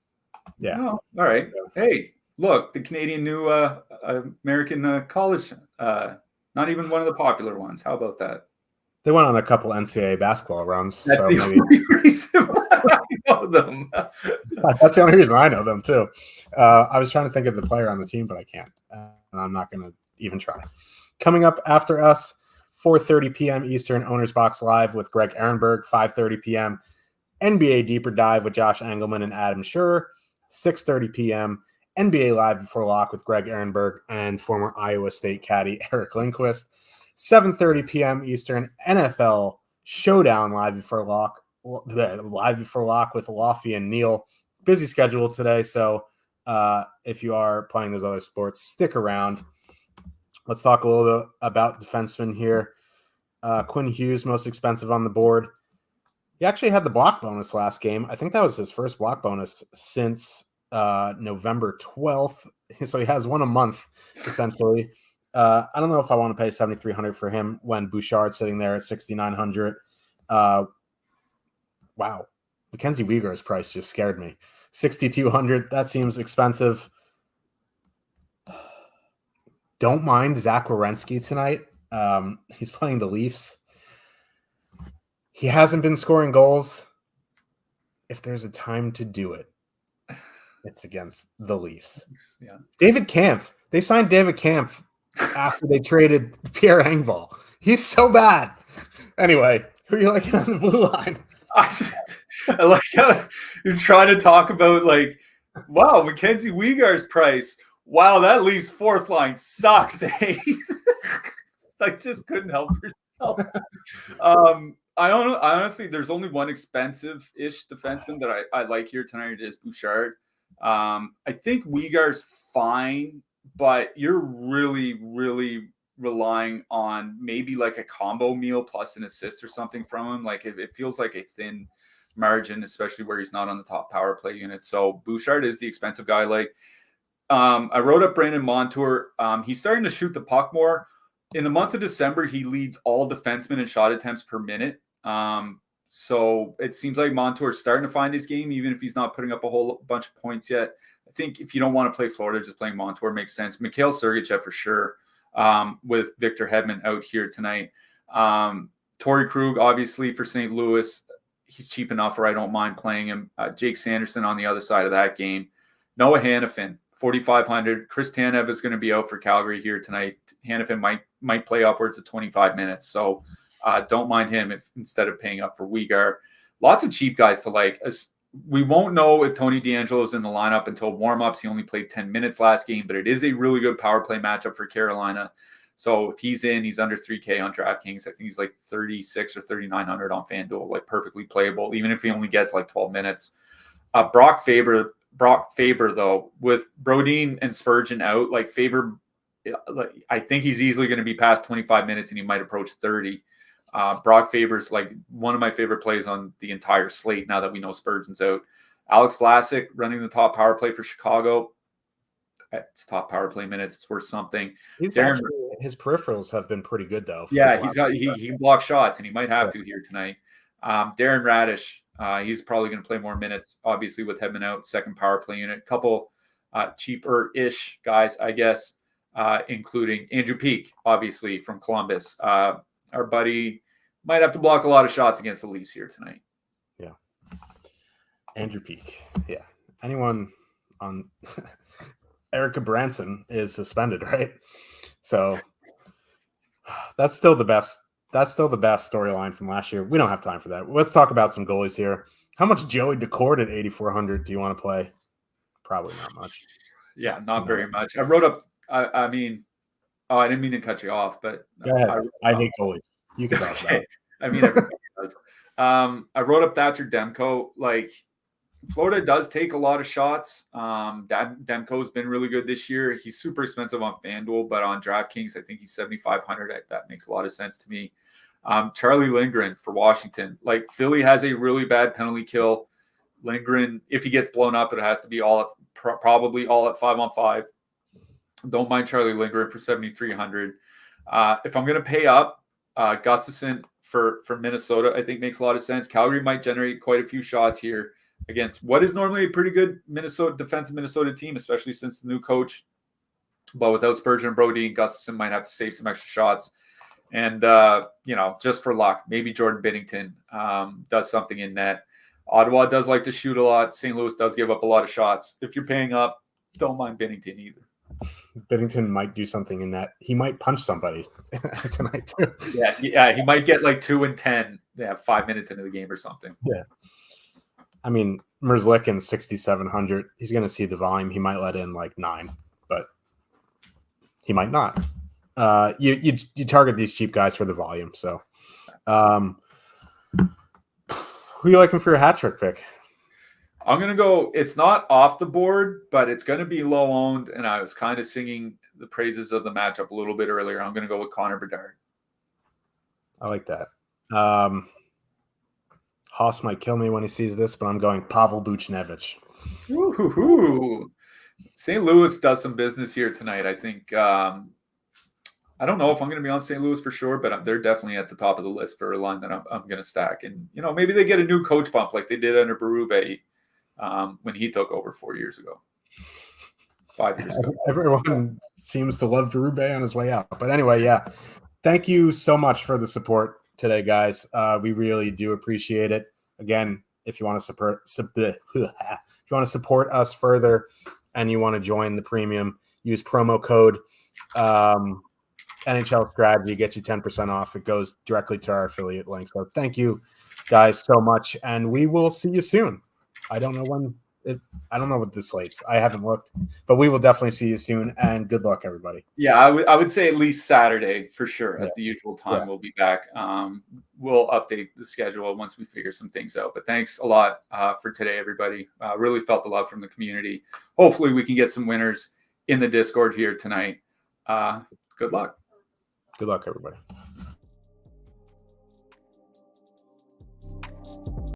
Yeah. Oh, all right. So, hey, look, the Canadian new American college, not even one of the popular ones. How about that? They went on a couple NCAA basketball runs. That's so the maybe only reason why I know them. That's the only reason I know them too. I was trying to think of the player on the team, but I can't. And I'm not going to even try. Coming up after us, 4:30 p.m. Eastern, Owners Box Live with Greg Ehrenberg. 5:30 p.m. NBA Deeper Dive with Josh Engelman and Adam Schurer. 6:30 p.m. NBA Live Before Lock with Greg Ehrenberg and former Iowa State caddy Eric Lindquist. 7:30 p.m. Eastern, NFL Showdown Live Before Lock with Lofty and Neil. Busy schedule today, so if you are playing those other sports, stick around. Let's talk a little bit about defensemen here. Quinn Hughes, most expensive on the board. He actually had the block bonus last game. I think that was his first block bonus since November 12th. So he has one a month, essentially. I don't know if I want to pay $7,300 for him when Bouchard's sitting there at $6,900. Wow. Mackenzie Weegar's price just scared me. $6,200. That seems expensive. Don't mind Zach Werenski tonight. He's playing the Leafs. He hasn't been scoring goals. If there's a time to do it, it's against the Leafs. Yeah. David Kampf. They signed David Kampf after they traded Pierre Engvall. He's so bad. Anyway, who are you liking on the blue line? I like how you're trying to talk about, like, wow, Mackenzie Weegar's price. Wow, that Leafs fourth line sucks. Eh? I just couldn't help yourself. I honestly, there's only one expensive-ish defenseman that I like here tonight. It is Bouchard. I think Weegar's fine, but you're really, really relying on maybe like a combo meal plus an assist or something from him. Like it feels like a thin margin, especially where he's not on the top power play unit. So Bouchard is the expensive guy. Like I wrote up Brandon Montour. He's starting to shoot the puck more. In the month of December, he leads all defensemen in shot attempts per minute. So it seems like Montour's starting to find his game, even if he's not putting up a whole bunch of points yet. I think if you don't want to play Florida, just playing Montour makes sense. Mikhail Sergachev for sure, with Victor Hedman out here tonight. Torrey Krug, obviously, for St. Louis. He's cheap enough where I don't mind playing him. Jake Sanderson on the other side of that game. Noah Hannafin, 4,500. Chris Tanev is going to be out for Calgary here tonight. Hannafin might play upwards of 25 minutes. So don't mind him instead of paying up for Weegar. Lots of cheap guys to like. We won't know if Tony DeAngelo is in the lineup until warm-ups. He only played 10 minutes last game, but it is a really good power play matchup for Carolina. So if he's in, he's under 3K on DraftKings. I think he's like 36 or 3,900 on FanDuel, like perfectly playable, even if he only gets like 12 minutes. Brock Faber, though, with Brodin and Spurgeon out, like Faber I think he's easily going to be past 25 minutes, and he might approach 30. Brock Faber's like one of my favorite plays on the entire slate now that we know Spurgeon's out. Alex Vlasic running the top power play for Chicago. It's top power play minutes. It's worth something. His peripherals have been pretty good though. Yeah, he can block shots, and he might have to here tonight. Darren Radish, he's probably going to play more minutes, obviously with Hedman out, second power play unit. Couple cheaper-ish guys, I guess, including Andrew Peeke, obviously from Columbus. Our buddy might have to block a lot of shots against the Leafs here tonight. Yeah, Andrew Peeke. Yeah, anyone on Erica Branson is suspended, right? So that's still the best. That's still the best storyline from last year. We don't have time for that. Let's talk about some goalies here. How much Joey Decord at 8,400 do you want to play? Probably not much. Yeah, not very much. I wrote up. I mean, I didn't mean to cut you off, but go ahead. I hate goalies. You can talk about it. I mean, everybody does. I wrote up Thatcher Demko. Like, Florida does take a lot of shots. Demko's been really good this year. He's super expensive on FanDuel, but on DraftKings, I think he's 7,500. That makes a lot of sense to me. Charlie Lindgren for Washington. Like, Philly has a really bad penalty kill. Lindgren, if he gets blown up, it has to be probably all at 5-on-5. Don't mind Charlie Lindgren for 7,300. If I'm going to pay up, Gustafsson for Minnesota, I think makes a lot of sense. Calgary might generate quite a few shots here against what is normally a pretty good defensive Minnesota team, especially since the new coach. But without Spurgeon and Brody, Gustafsson might have to save some extra shots. And, just for luck, maybe Jordan Binnington does something in net. Ottawa does like to shoot a lot. St. Louis does give up a lot of shots. If you're paying up, don't mind Binnington either. Binnington might do something in that. He might punch somebody tonight too. Yeah, he might get like 2 and 10. 5 minutes into the game or something. Yeah. I mean, Merzlikins 6,700. He's going to see the volume. He might let in like 9, but he might not. You target these cheap guys for the volume. So, who are you liking for your hat trick pick? I'm going to go, it's not off the board, but it's going to be low owned. And I was kind of singing the praises of the matchup a little bit earlier. I'm going to go with Connor Bedard. I like that. Haas might kill me when he sees this, but I'm going Pavel Buchnevich. St. Louis does some business here tonight. I think, I don't know if I'm going to be on St. Louis for sure, but they're definitely at the top of the list for a line that I'm going to stack. And, maybe they get a new coach bump like they did under Berube when he took over 4 years ago. 5 years ago. Everyone seems to love Berube on his way out. But anyway, yeah. Thank you so much for the support today, guys. We really do appreciate it. Again, if you want to support us further and you want to join the premium, use promo code NHL Strategy, get you 10% off. It goes directly to our affiliate link. So thank you guys so much, and we will see you soon. I don't know what this slates. I haven't looked, but we will definitely see you soon, and good luck, everybody. Yeah, I would say at least Saturday for sure. At the usual time, we'll be back. We'll update the schedule once we figure some things out. But thanks a lot for today, everybody. Really felt the love from the community. Hopefully we can get some winners in the Discord here tonight. Good luck. Good luck, everybody.